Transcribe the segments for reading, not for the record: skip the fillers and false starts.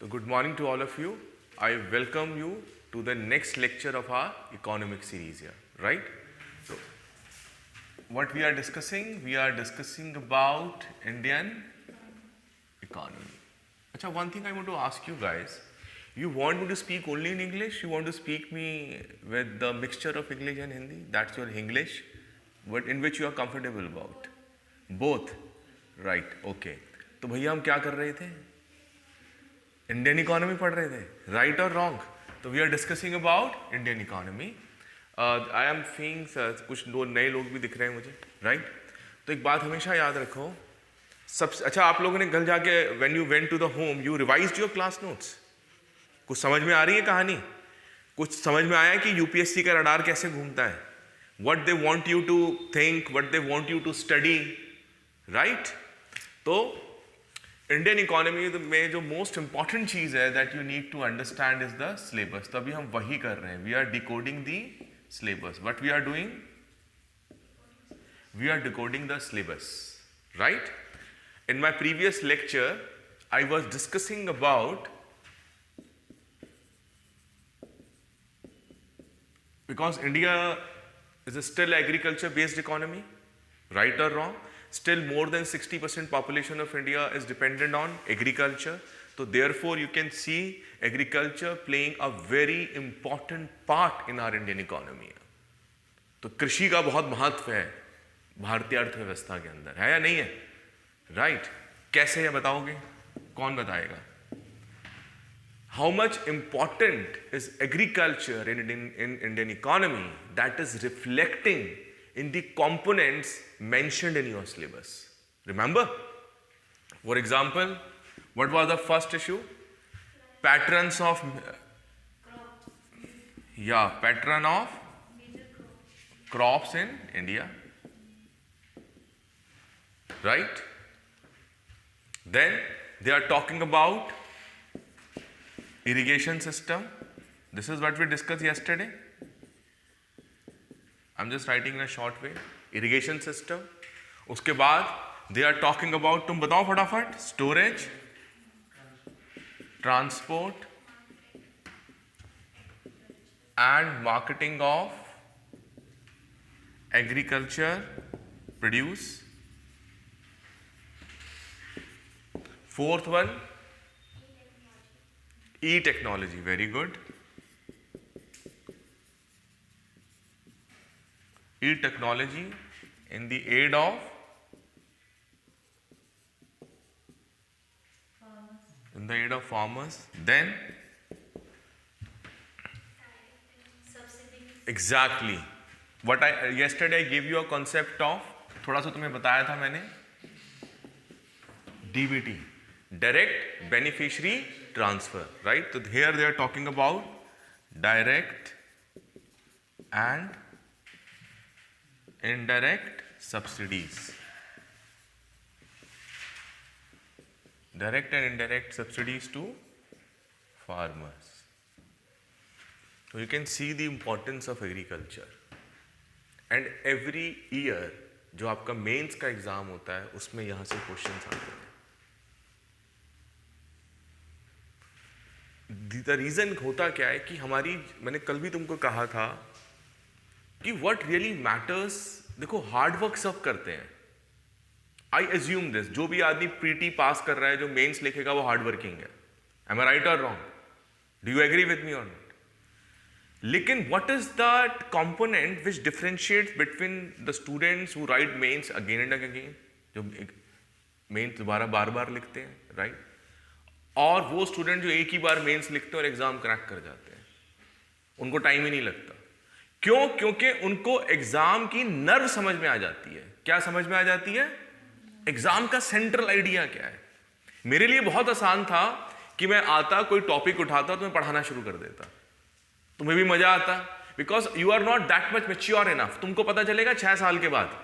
So good morning to all of you. I welcome you to the next lecture of our economic series here, right? So what we are discussing about Indian economy. Acha, one thing I want to ask you guys, you want me to speak only in English? You want to speak me with the mixture of English and Hindi? That's your English, but in which you are comfortable about? Both, right? Okay. तो भैया हम क्या कर रहे थे? Indian economy पढ़ रहे थे, राइट और रॉन्ग? तो we are discussing about Indian economy. I am feeling कुछ दो नए लोग भी दिख रहे हैं मुझे, राइट? तो एक बात हमेशा याद रखो, सबसे अच्छा आप लोगों ने कल जाके when you went to the home you revised your class notes. कुछ समझ में आ रही है कहानी? कुछ समझ में आया कि यूपीएससी का रडार कैसे घूमता है? What they want you to think, what they want you to study, right? तो इंडियन इकोनॉमी में जो मोस्ट इंपॉर्टेंट चीज है that you need to understand is the syllabus. तो अभी हम वही कर रहे हैं. We are decoding the syllabus. What we are doing? We are decoding the syllabus, right? In my previous lecture, I was discussing about, because India is a still agriculture-based economy, right or wrong? Still more than 60% population of India is dependent on agriculture. So therefore, you can see agriculture playing a very important part in our Indian economy. तो कृषि का बहुत महत्व है भारतीय अर्थव्यवस्था के अंदर, है या नहीं है? राइट कैसे है बताओगे? कौन बताएगा? How much important is agriculture in Indian economy? That is reflecting in the components mentioned in your syllabus. Remember, for example, what was the first issue? Patterns of, या pattern of crops in India, right? Then they are talking about irrigation system. This is what we discussed yesterday. I'm just writing in a short way. Irrigation system. उसके बाद they are talking about, तुम बताओ फटाफट, storage, transport and marketing of agriculture produce. Fourth one, e-technology. Very good. E-technology in the aid of farmers. Then exactly what yesterday I gave you a concept of, थोड़ा सा तुम्हें बताया था मैंने, DBT. Direct beneficiary transfer, right? So here they are talking about direct and indirect subsidies. Direct and indirect subsidies to farmers. So you can see the importance of agriculture. And every year जो आपका mains का exam होता है उसमें यहां से questions आते हैं. द रीजन होता क्या है कि हमारी, मैंने कल भी तुमको कहा था कि व्हाट रियली मैटर्स, देखो हार्ड वर्क सब करते हैं. आई एज्यूम दिस, जो भी आदमी प्रीटी पास कर रहा है, जो मेंस लिखेगा, वो हार्ड वर्किंग है. एम आई राइट और wrong? Do you agree with me और नॉट? लेकिन what is that component which differentiates between the students who write mains again and again, जो मेंस दोबारा बार बार लिखते हैं, राइट? और वो स्टूडेंट जो एक ही बार मेंस लिखते हैं और एग्जाम क्रैक कर जाते हैं, उनको टाइम ही नहीं लगता. क्यों? क्योंकि उनको एग्जाम की नर्व समझ में आ जाती है. क्या समझ में आ जाती है? एग्जाम का सेंट्रल आइडिया क्या है. मेरे लिए बहुत आसान था कि मैं आता, कोई टॉपिक उठाता, तो मैं पढ़ाना शुरू कर देता. तुम्हें भी मजा आता, because you are not that much mature enough. तुमको पता चलेगा 6 साल के बाद,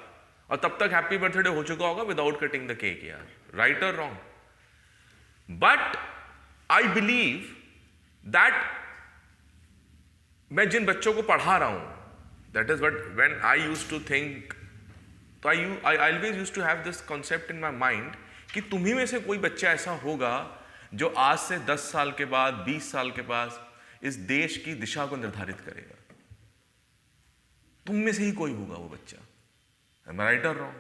और तब तक हैप्पी बर्थडे हो चुका होगा विदाउट कटिंग द केक. यार, राइट और wrong? But I believe that मैं जिन बच्चों को पढ़ा रहा हूं, that is what when I used to think, तो I always used to have this concept in my mind कि तुम्ही में से कोई बच्चा ऐसा होगा जो आज से 10 साल के बाद, 20 साल के बाद इस देश की दिशा को निर्धारित करेगा। तुम में से ही कोई होगा वो बच्चा। Am I right or wrong?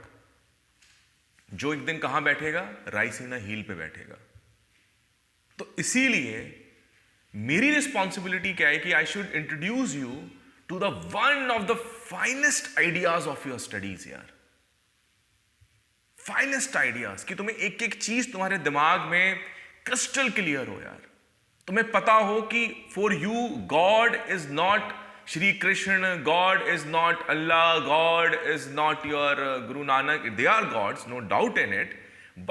जो एक दिन कहां बैठेगा? राइसीना हिल पे बैठेगा। तो इसीलिए मेरी रिस्पॉन्सिबिलिटी क्या है कि I should introduce you to the one of the finest ideas of your studies यार। फाइनेस्ट आइडियाज, कि तुम्हें एक एक चीज तुम्हारे दिमाग में क्रिस्टल क्लियर हो यार। तुम्हें पता हो कि for you God is not Shri Krishna, God is not Allah, God is not your Guru Nanak. They are gods, no doubt in it,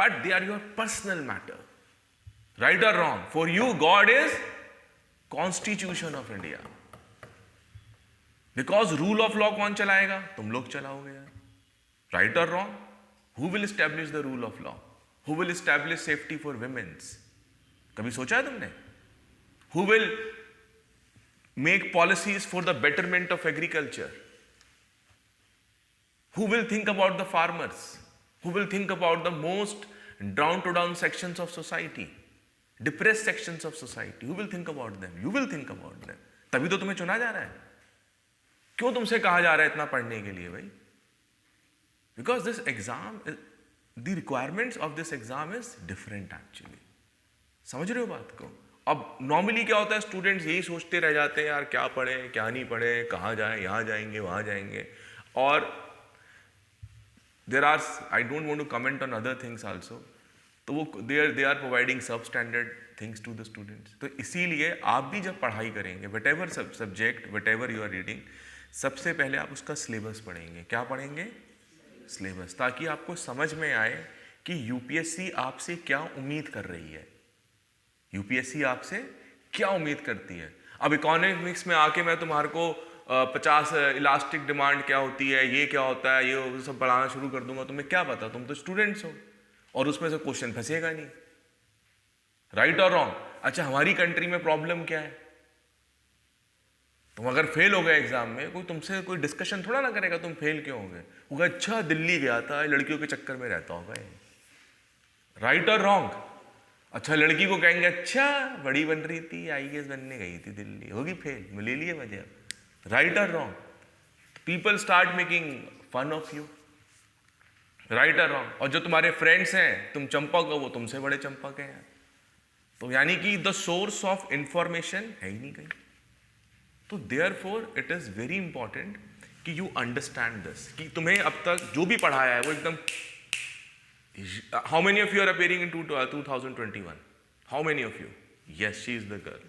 but they are your personal matter. Right or wrong? For you, God is Constitution of India. Because rule of law कौन चलाएगा? तुम लोग चलाओगे यार. Right or wrong? Who will establish the rule of law? Who will establish safety for women's? कभी सोचा है तुमने? Who will make policies for the betterment of agriculture? Who will think about the farmers? Who will think about the most down to down sections of society, depressed sections of society? Who will think about them? You will think about them. तभी तो तुम्हें चुना जा रहा है। क्यों तुमसे कहा जा रहा है इतना पढ़ने के लिए भाई? Because this exam, the requirements of this exam is different actually. समझ रहे हो बात को? अब नॉर्मली क्या होता है, स्टूडेंट्स यही सोचते रह जाते हैं यार, क्या पढ़ें क्या नहीं पढ़ें, कहाँ जाएं, यहाँ जाएंगे वहाँ जाएंगे। और there are, I don't want to comment on other things also, तो वो दे आर प्रोवाइडिंग सब standard things to the students. तो इसीलिए आप भी जब पढ़ाई करेंगे, whatever subject, whatever you are reading, सबसे पहले आप उसका सिलेबस पढ़ेंगे। क्या पढ़ेंगे? सिलेबस, ताकि आपको समझ में आए कि यूपीएससी आपसे क्या उम्मीद कर रही है, यूपीएससी आपसे क्या उम्मीद करती है। अब इकोनॉमिक्स में आके मैं तुम्हारे को 50 इलास्टिक डिमांड क्या होती है, ये क्या होता है, ये सब पढ़ाना शुरू कर दूंगा, तुम्हें क्या पता? तुम तो स्टूडेंट्स हो और उसमें से क्वेश्चन फंसेगा नहीं। राइट और रॉन्ग? अच्छा, हमारी कंट्री में प्रॉब्लम क्या है? तुम अगर फेल हो गए एग्जाम में, कोई तुमसे कोई डिस्कशन थोड़ा ना करेगा तुम फेल क्यों हो गए। होगा अच्छा दिल्ली गया था, लड़कियों के चक्कर में रहता होगा। राइट और रॉन्ग? अच्छा, लड़की को कहेंगे अच्छा बड़ी बन रही थी, आईएएस बनने गई थी दिल्ली, होगी फेल, ले लिए मजे। राइट और wrong? People start making fun of you. Right और रॉन्ग? और जो तुम्हारे फ्रेंड्स हैं, तुम चंपक हो, वो तुमसे बड़े चंपक हैं। तो यानी कि द सोर्स ऑफ इंफॉर्मेशन है ही नहीं कहीं। तो therefore it is very important कि यू अंडरस्टैंड दिस, कि तुम्हें अब तक जो भी पढ़ाया है वो एकदम। How many of you are appearing in 2021? How many of you? Yes, she is the girl.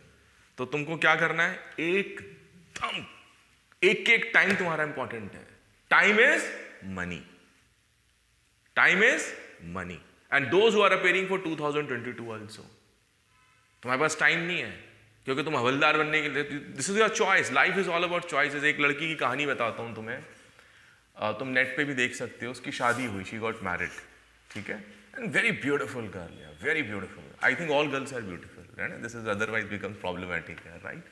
तो तुमको क्या करना है? एकदम एक एक टाइम तुम्हारा इंपॉर्टेंट है। Time is money. Time is money. And those who are appearing for 2022 also, तुम्हारे पास टाइम नहीं है क्योंकि तुम हवलदार बनने के लिए, this is your choice. Life is all about choices. एक लड़की की कहानी बताता हूं तुम्हें, तुम नेट पे भी देख सकते हो। उसकी शादी हुई, शी गॉट मैरिड, ठीक है, and very beautiful girl, very beautiful. I think all girls are beautiful, right? This is otherwise becomes problematic, right?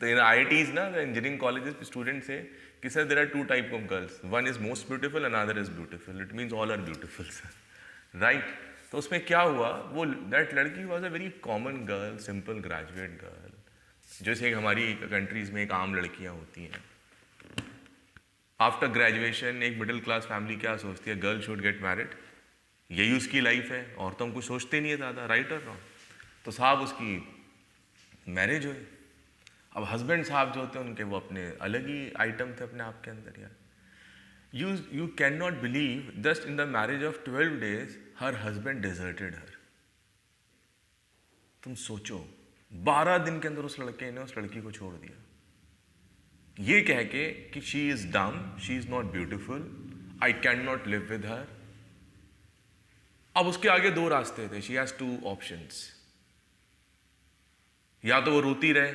तो इन IITs ना, इंजीनियरिंग कॉलेजेस, स्टूडेंट्स से कि sir there are 2 type of girls, one is most beautiful, another is beautiful, it means all are beautiful sir, right? तो उसमें क्या हुआ, वो दैट लड़की was a very common girl, simple graduate girl, जैसे हमारी कंट्रीज में एक आम लड़कियाँ होती हैं। आफ्टर ग्रेजुएशन एक मिडिल क्लास फैमिली क्या सोचती है? गर्ल शुड गेट मैरिड, यही उसकी लाइफ है, और तो हम कुछ सोचते नहीं है ज़्यादा। राइट और रॉन्ग? तो साहब उसकी मैरिज हुई। अब हस्बैंड साहब जो होते हैं उनके वो अपने अलग ही आइटम थे अपने आप के अंदर यार। You can not believe, just in the marriage of 12 days her husband deserted her. तुम सोचो, 12 दिन के अंदर उस लड़के ने उस लड़की को छोड़ दिया, ये कह के कि she is dumb, she is not beautiful, I can not live with her. अब उसके आगे 2 रास्ते थे, शी हैज 2 ऑप्शंस। या तो वो रोती रहे,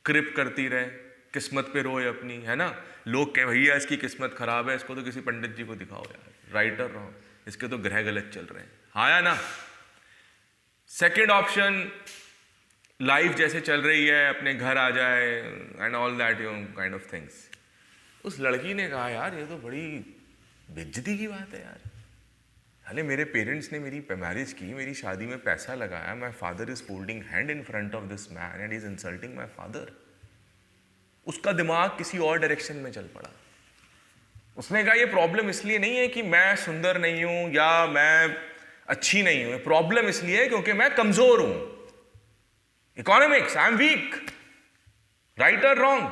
क्रिप करती रहे, किस्मत पे रोए अपनी, है ना, लोग कहें भैया इसकी किस्मत खराब है, इसको तो किसी पंडित जी को दिखाओ यार। राइट और रॉन्ग? इसके तो ग्रह गलत चल रहे हैं, हाँ या ना? सेकेंड ऑप्शन, लाइफ जैसे चल रही है, अपने घर आ जाए and all that you kind of things. उस लड़की ने कहा यार ये तो बड़ी बेइज्जती की बात है यार, अरे मेरे पेरेंट्स ने मेरी मैरिज की, मेरी शादी में पैसा लगाया, my father is holding hand in front of this man and is insulting my father. उसका दिमाग किसी और डायरेक्शन में चल पड़ा। उसने कहा ये प्रॉब्लम इसलिए नहीं है कि मैं सुंदर नहीं हूं या मैं अच्छी नहीं हूं, प्रॉब्लम इसलिए है क्योंकि मैं कमजोर हूं। Economics, I am weak, right और रॉन्ग,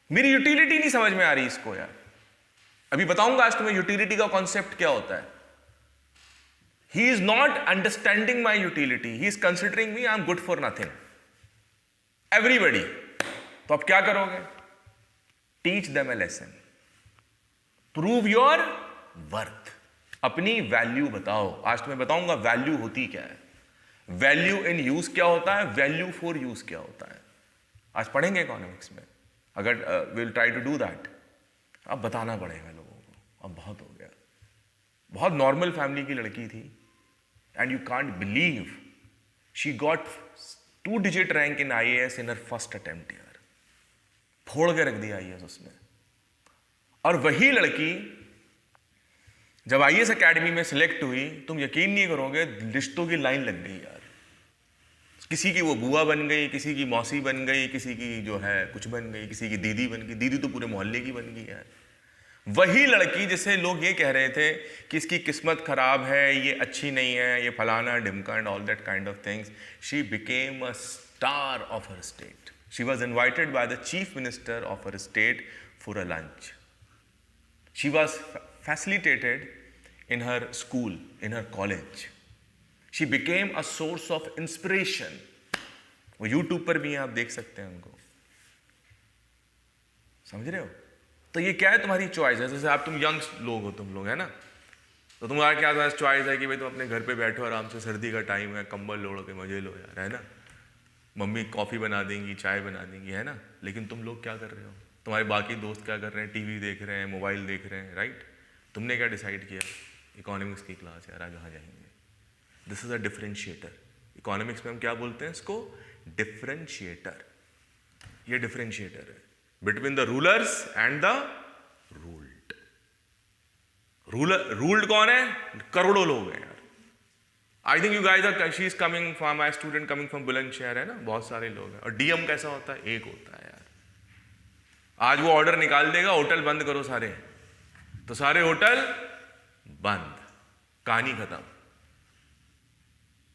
मेरी यूटिलिटी नहीं समझ में आ रही इसको यार। अभी बताऊंगा आज तुम्हें यूटिलिटी का कॉन्सेप्ट क्या होता है। He is not understanding my utility. He is considering me, I am good for nothing. Everybody. तो अब क्या करोगे? Teach them a lesson. Prove your worth. अपनी वैल्यू बताओ। आज तुम्हें बताऊंगा वैल्यू होती क्या है, वैल्यू इन यूज क्या होता है, वैल्यू फॉर यूज क्या होता है। आज पढ़ेंगे इकोनॉमिक्स में, अगर will try to do that. अब बताना पड़ेगा लोगों को, अब बहुत हो गया। बहुत नॉर्मल फैमिली की लड़की थी and you can't believe she got 2-digit rank in IAS in her first attempt यार, फोड़ के रख दिया IAS उसने। और वही लड़की जब IAS अकेडमी में सिलेक्ट हुई, तुम यकीन नहीं करोगे, रिश्तों की लाइन लग गई यार। किसी की वो बुआ बन गई, किसी की मौसी बन गई, किसी की जो है कुछ बन गई, किसी की दीदी बन गई, दीदी तो पूरे मोहल्ले की बन गई यार। वही लड़की जिसे लोग ये कह रहे थे कि इसकी किस्मत खराब है, ये अच्छी नहीं है, ये फलाना ढिमका and all that kind of things, she became a star of her state. She was invited by the chief minister of her state for a lunch. She was facilitated in her school, in her college. She became a source of inspiration. वो YouTube पर भी हैं, आप देख सकते हैं उनको, समझ रहे हो। तो ये क्या है, तुम्हारी चॉइस है। जैसे आप तुम यंग लोग हो, तुम लोग है ना, तो तुम्हारा क्या चॉइस है कि भाई तुम अपने घर पे बैठो आराम से, सर्दी का टाइम है, कंबल ओढ़ के मजे लो यार, है ना। मम्मी कॉफ़ी बना देंगी, चाय बना देंगी, है ना। लेकिन तुम लोग क्या कर रहे हो, तुम्हारे बाकी दोस्त क्या कर रहे हैं, टीवी देख रहे हैं, मोबाइल देख रहे हैं, राइट। तुमने क्या डिसाइड किया, इकोनॉमिक्स की क्लास यार, कहाँ जाएंगे। This is a differentiator. Economics में हम क्या बोलते हैं इसको, डिफरेंशिएटर। ये डिफरेंशिएटर है between the rulers and the ruled. Ruled कौन है, करोड़ों लोग हैं यार। I think you guys are, she is coming from, my student coming from Bulandshahr, है ना, बहुत सारे लोग हैं। और डीएम कैसा होता है, एक होता है यार। आज वो ऑर्डर निकाल देगा, होटल बंद करो सारे, तो सारे होटल बंद, कहानी खत्म।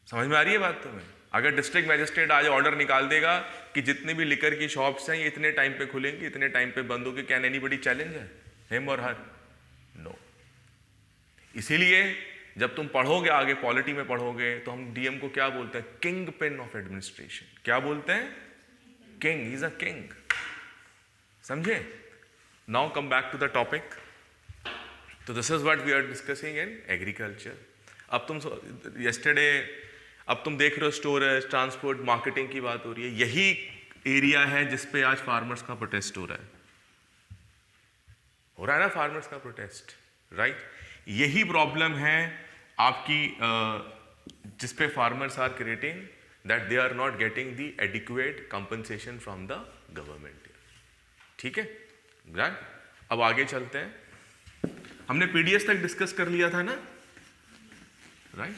समझ में आ रही है बात तुम्हें। अगर डिस्ट्रिक्ट मैजिस्ट्रेट आज ऑर्डर निकाल देगा कि जितने भी लिकर की शॉप्स हैं ये इतने टाइम पे खुलेंगी, इतने टाइम पे बंद होगी, कैन एनीबॉडी चैलेंज है हिम और हर, नो। इसीलिए जब तुम पढ़ोगे आगे, पॉलिटी में पढ़ोगे, तो हम डीएम को क्या बोलते हैं, किंग पिन ऑफ एडमिनिस्ट्रेशन। क्या बोलते हैं, किंग, इज अ किंग, समझे। Now come back to the topic. तो this is what we are discussing in agriculture. अब तुम यस्टरडे, अब तुम देख रहे हो स्टोरेज, ट्रांसपोर्ट, मार्केटिंग की बात हो रही है। यही एरिया है जिस पे आज फार्मर्स का प्रोटेस्ट हो रहा है ना, फार्मर्स का प्रोटेस्ट, राइट। यही प्रॉब्लम है आपकी, जिस पे farmers are creating that they are not getting the adequate compensation from the government. ठीक है, राइट। अब आगे चलते हैं। हमने पीडीएस तक डिस्कस कर लिया था ना, राइट।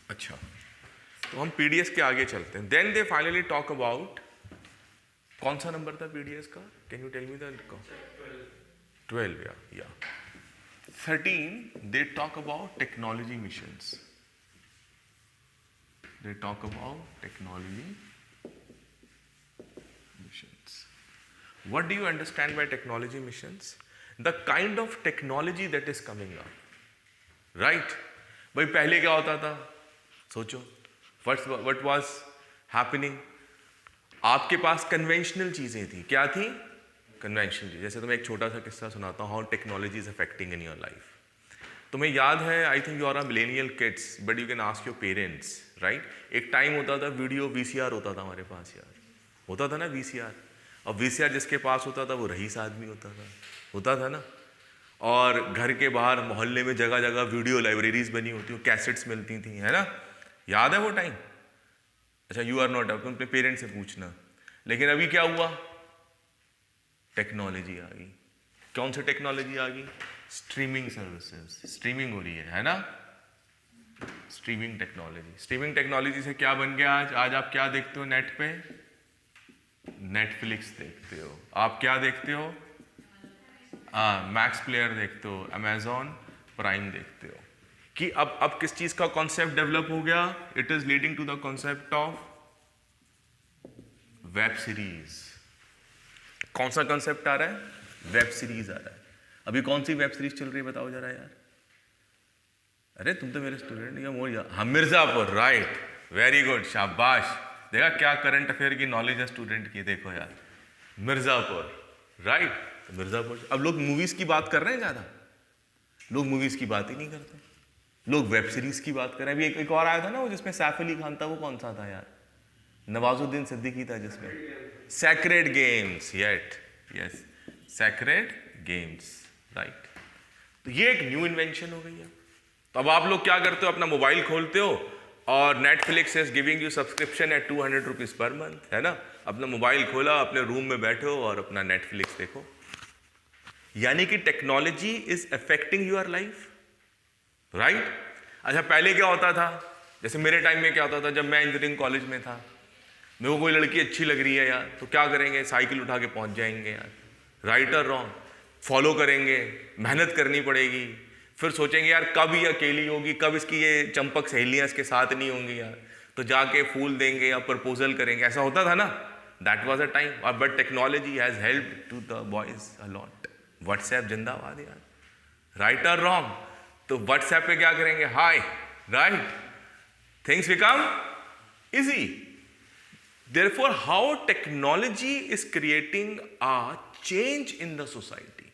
अच्छा, तो हम पीडीएस के आगे चलते हैं। Then they finally talk about, कौन सा नंबर था पीडीएस का, can you tell me the 12 या 13 they talk about technology missions. They talk about technology missions. What do you understand by technology missions? The kind of technology that is coming up. Right? भाई पहले क्या होता था, सोचो, what was happening? आपके पास conventional चीजें थी। क्या थी, कन्वेंशनल चीज। जैसे तुम्हें एक छोटा सा किस्सा सुनाता हूँ, how technology is affecting in your life. तुम्हें याद है, I think you are a millennial kids, but you can ask your parents, right. एक टाइम होता था, वीडियो वीसीआर होता था हमारे पास यार, होता था ना वीसीआर। और वीसीआर जिसके पास होता था वो रईस आदमी होता था ना। और घर के बाहर मोहल्ले में जगह जगह वीडियो लाइब्रेरीज बनी होती, कैसेट्स मिलती थी, है ना, याद है वो टाइम। अच्छा यू आर नॉट, अपने पेरेंट्स से पूछना। लेकिन अभी क्या हुआ, टेक्नोलॉजी आ गई। कौन सी टेक्नोलॉजी आ गई? स्ट्रीमिंग सर्विसेज, स्ट्रीमिंग हो रही है ना, स्ट्रीमिंग टेक्नोलॉजी। स्ट्रीमिंग टेक्नोलॉजी से क्या बन गया आज? आज आप क्या देखते हो नेट पे? नेटफ्लिक्स देखते हो। आप क्या देखते हो? मैक्स प्लेयर देखते हो, अमेजॉन प्राइम देखते हो। कि अब किस चीज का कॉन्सेप्ट डेवलप हो गया? It is leading to the concept of web series. कौन सा कॉन्सेप्ट आ रहा है? वेब सीरीज आ रहा है। अभी कौन सी वेब सीरीज चल रही है बताओ जरा यार। अरे तुम तो मेरे स्टूडेंट या मोर, हम मिर्जापुर, राइट, वेरी गुड, शाबाश। देखा क्या करंट अफेयर की नॉलेज है स्टूडेंट की, देखो यार, मिर्जापुर, राइट। तो मिर्जापुर, अब लोग मूवीज की बात कर रहे हैं ज्यादा, लोग मूवीज की बात ही नहीं करते, लोग वेब सीरीज की बात कर रहे हैं। अभी एक और आया था ना वो जिसमें सैफ अली खान था, वो कौन सा था यार? नवाजुद्दीन सिद्दीकी था जिसमें sacred games, yes sacred games, right. तो ये एक न्यू इन्वेंशन हो गई है। तो अब आप लोग क्या करते हो, अपना मोबाइल खोलते हो और Netflix is giving you subscription eight 200 rupees per month, है ना। अपना मोबाइल खोला, अपने रूम में बैठे हो और अपना नेटफ्लिक्स देखो। यानी कि technology is affecting your life, right. अच्छा पहले क्या होता था, जैसे मेरे टाइम में क्या होता था, जब मैं इंजीनियरिंग कॉलेज में था, मेरे को कोई लड़की अच्छी लग रही है यार, तो क्या करेंगे, साइकिल उठा के पहुंच जाएंगे यार, राइट और रॉन्ग, फॉलो करेंगे, मेहनत करनी पड़ेगी, फिर सोचेंगे यार कब ये अकेली होगी, कब इसकी ये चंपक सहेलियां इसके साथ नहीं होंगी यार, तो जाके फूल देंगे या प्रपोजल करेंगे। ऐसा होता था ना, that was a time. But technology has helped to the boys a lot. WhatsApp जिंदाबाद यार, राइट और रॉन्ग। तो व्हाट्सएप पे क्या करेंगे, hi, right, things become easy. Therefore, how technology is creating a change in the society.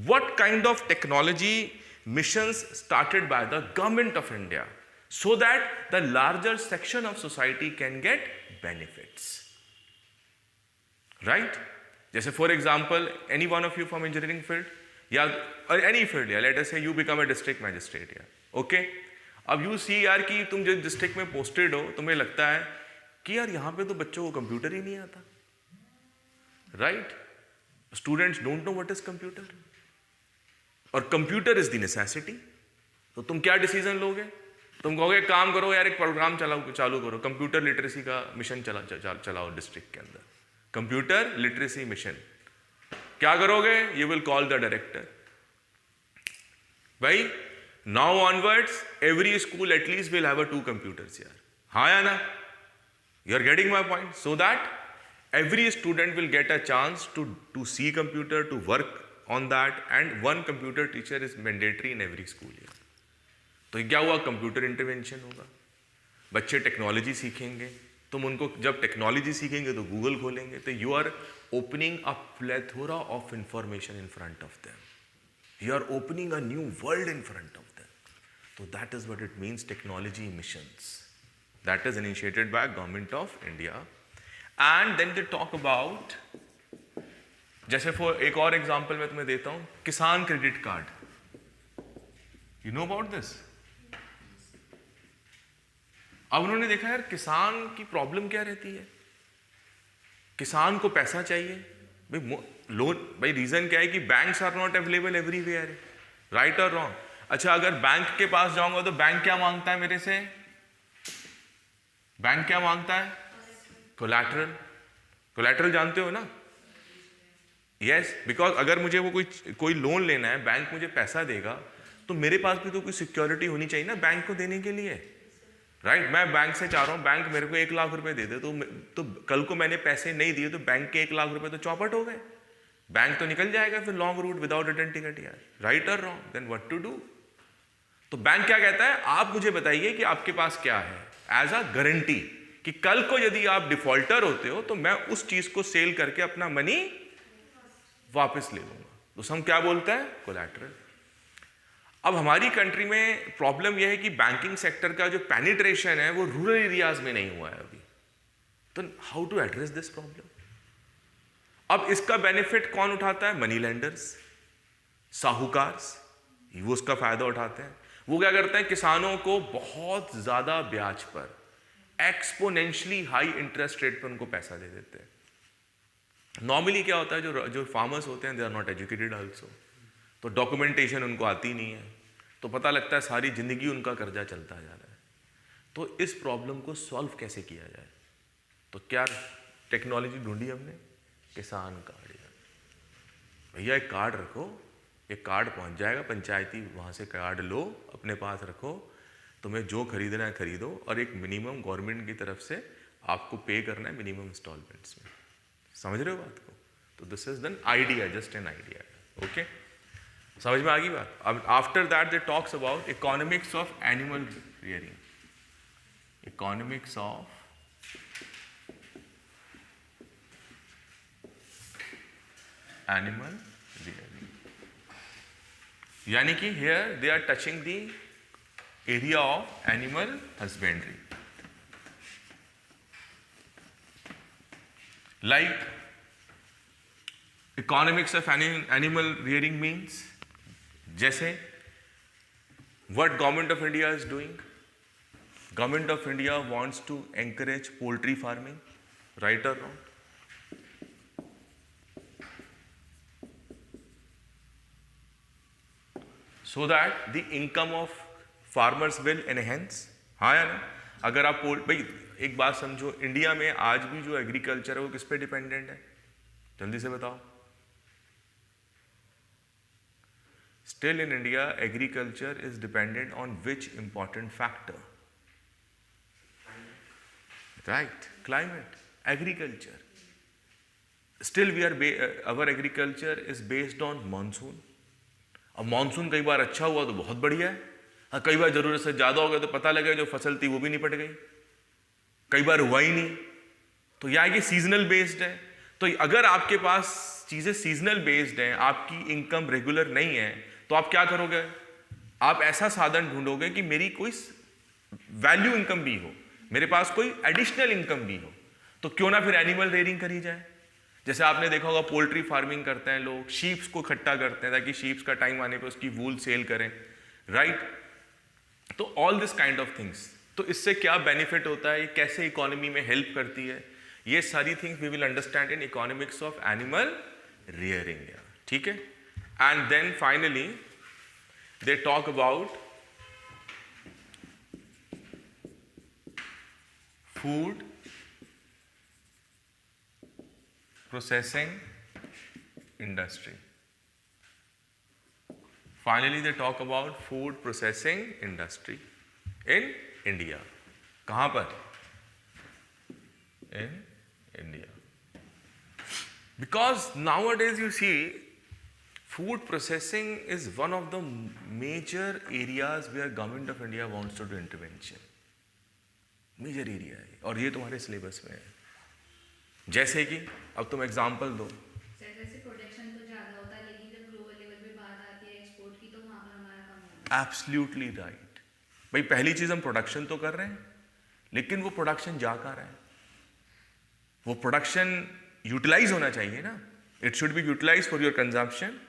What kind of technology missions started by the government of India so that the larger section of society can get benefits, right? जैसे for example, any one of you from engineering field या or any field, या let us say you become a district magistrate, या okay? अब you see यार कि तुम जिस district में पोस्टेड हो, तुम्हें लगता है कि यार यहाँ पे तो बच्चों को कंप्यूटर ही नहीं आता, right. Students don't know what is computer, और कंप्यूटर इज द नेसेसिटी। तो तुम क्या डिसीजन लोगे? तुम कहोगे काम करो यार, एक प्रोग्राम चालू करो, कंप्यूटर लिटरेसी का मिशन चलाओ डिस्ट्रिक्ट के अंदर, कंप्यूटर लिटरेसी मिशन। क्या करोगे? You will call the director, भाई now onwards every school at least will have 2 computers यार, हाँ या ना? You are getting my point? So that every student will get a chance to see computer, to work on that, and one computer teacher is mandatory in every school year. तो क्या हुआ? Computer intervention होगा, बच्चे technology सीखेंगे, तुम उनको जब technology सीखेंगे तो गूगल खोलेंगे, तो you are opening a plethora of information in front of them, you are opening a new world in front of them. तो that is what it means technology missions, that is initiated by government of India. And then they talk about, जैसे for एक और example मैं तुम्हें देता हूं, किसान credit card, you know about this. अब उन्होंने देखा यार किसान की प्रॉब्लम क्या रहती है, किसान को पैसा चाहिए भाई, लोन, भाई रीजन क्या है कि banks are not available everywhere, right और रॉन्ग। अच्छा अगर बैंक के पास जाऊंगा तो बैंक क्या मांगता है मेरे से? बैंक क्या मांगता है? कोलैटरल। कोलैटरल जानते हो ना? यस, बिकॉज अगर मुझे वो कोई लोन लेना है, बैंक मुझे पैसा देगा, तो मेरे पास भी तो कोई सिक्योरिटी होनी चाहिए ना बैंक को देने के लिए, राइट। मैं बैंक से चाह रहा हूँ बैंक मेरे को 1 लाख रुपए दे दे, तो कल को मैंने पैसे नहीं दिए तो बैंक के 1 लाख रुपए तो चौपट हो गए, बैंक तो निकल जाएगा फिर long route without return ticket यार, राइट और wrong. Then what to do? तो बैंक क्या कहता है, आप मुझे बताइए कि आपके पास क्या है एज अ गारंटी, कि कल को यदि आप डिफॉल्टर होते हो तो मैं उस चीज को सेल करके अपना मनी वापस ले लूंगा। तो हम क्या बोलते हैं? कोलैटरल। अब हमारी कंट्री में प्रॉब्लम यह है कि बैंकिंग सेक्टर का जो पेनिट्रेशन है वो रूरल एरियाज में नहीं हुआ है अभी। तो how to address this problem? अब इसका बेनिफिट कौन उठाता है? मनी लेंडर्स, साहूकार्स, वो उसका फायदा उठाते हैं। वो क्या करते हैं? किसानों को बहुत ज्यादा ब्याज पर एक्सपोनेंशियली हाई इंटरेस्ट रेट पर उनको पैसा दे देते हैं। नॉर्मली क्या होता है, जो फार्मर्स होते हैं they are not educated also, तो डॉक्यूमेंटेशन उनको आती नहीं है, तो पता लगता है सारी जिंदगी उनका कर्जा चलता जा रहा है। तो इस प्रॉब्लम को सॉल्व कैसे किया जाए, तो क्या टेक्नोलॉजी ढूंढी हमने, किसान कार्ड। भैया एक कार्ड रखो, एक कार्ड पहुंच जाएगा पंचायती, वहाँ से कार्ड लो, अपने पास रखो, तुम्हें जो खरीदना है खरीदो, और एक मिनिमम गवर्नमेंट की तरफ से आपको पे करना है मिनिमम इंस्टॉलमेंट्स में। समझ रहे हो बात को? तो this is then idea, just an idea. Okay, समझ में आ गई बात? अब after that they talks about economics of animal rearing, economics of animal rearing, यानी कि here they are touching the area of animal husbandry. Like economics of animal rearing means, जैसे what government of India is doing, government of India wants to encourage poultry farming, right और wrong? so that the income of farmers will enhance। हाँ या ना? अगर आप भाई एक बात समझो, इंडिया में आज भी जो एग्रीकल्चर है वो किस पे डिपेंडेंट है, जल्दी से बताओ। Still in India agriculture is dependent on which important factor, right? Climate, agriculture. Still we are our agriculture is based on monsoon. अब मानसून कई बार अच्छा हुआ तो बहुत बढ़िया है, और कई बार जरूरत से ज्यादा हो गया तो पता लगे जो फसल थी वो भी निपट गई, कई बार हुआ ही नहीं। तो ये सीजनल बेस्ड है। तो अगर आपके पास चीजें सीजनल बेस्ड हैं, आपकी इनकम रेगुलर नहीं है, तो आप क्या करोगे? आप ऐसा साधन ढूंढोगे कि मेरी कोई वैल्यू इनकम भी हो, मेरे पास कोई एडिशनल इनकम भी हो। तो क्यों ना फिर एनिमल रेयरिंग करी जाए। जैसे आपने देखा होगा पोल्ट्री फार्मिंग करते हैं लोग, शीप्स को इकट्ठा करते हैं ताकि शीप्स का टाइम आने पर उसकी वूल सेल करें, राइट? तो all this kind of things, तो इससे क्या बेनिफिट होता है, ये कैसे इकोनॉमी में हेल्प करती है, ये सारी things we will understand in economics of animal rearing, ठीक है? And then finally they talk about food processing industry. Finally, they talk about food processing industry in India. कहाँ पर? In India. Because nowadays you see, food processing is one of the major areas where government of India wants to do intervention. Major area है, और ये तुम्हारे syllabus में है। जैसे कि अब तुम एग्जांपल दो। जैसे प्रोडक्शन तो ज्यादा होता है, लेकिन जब ग्लोबल लेवल पे बात आती है एक्सपोर्ट की, तो वहां पर हमारा कम होता है। Absolutely right. भाई पहली चीज हम प्रोडक्शन तो कर रहे हैं, लेकिन वो प्रोडक्शन जा कहाँ रहा है? वो प्रोडक्शन यूटिलाइज होना चाहिए ना, it should be utilise for your consumption,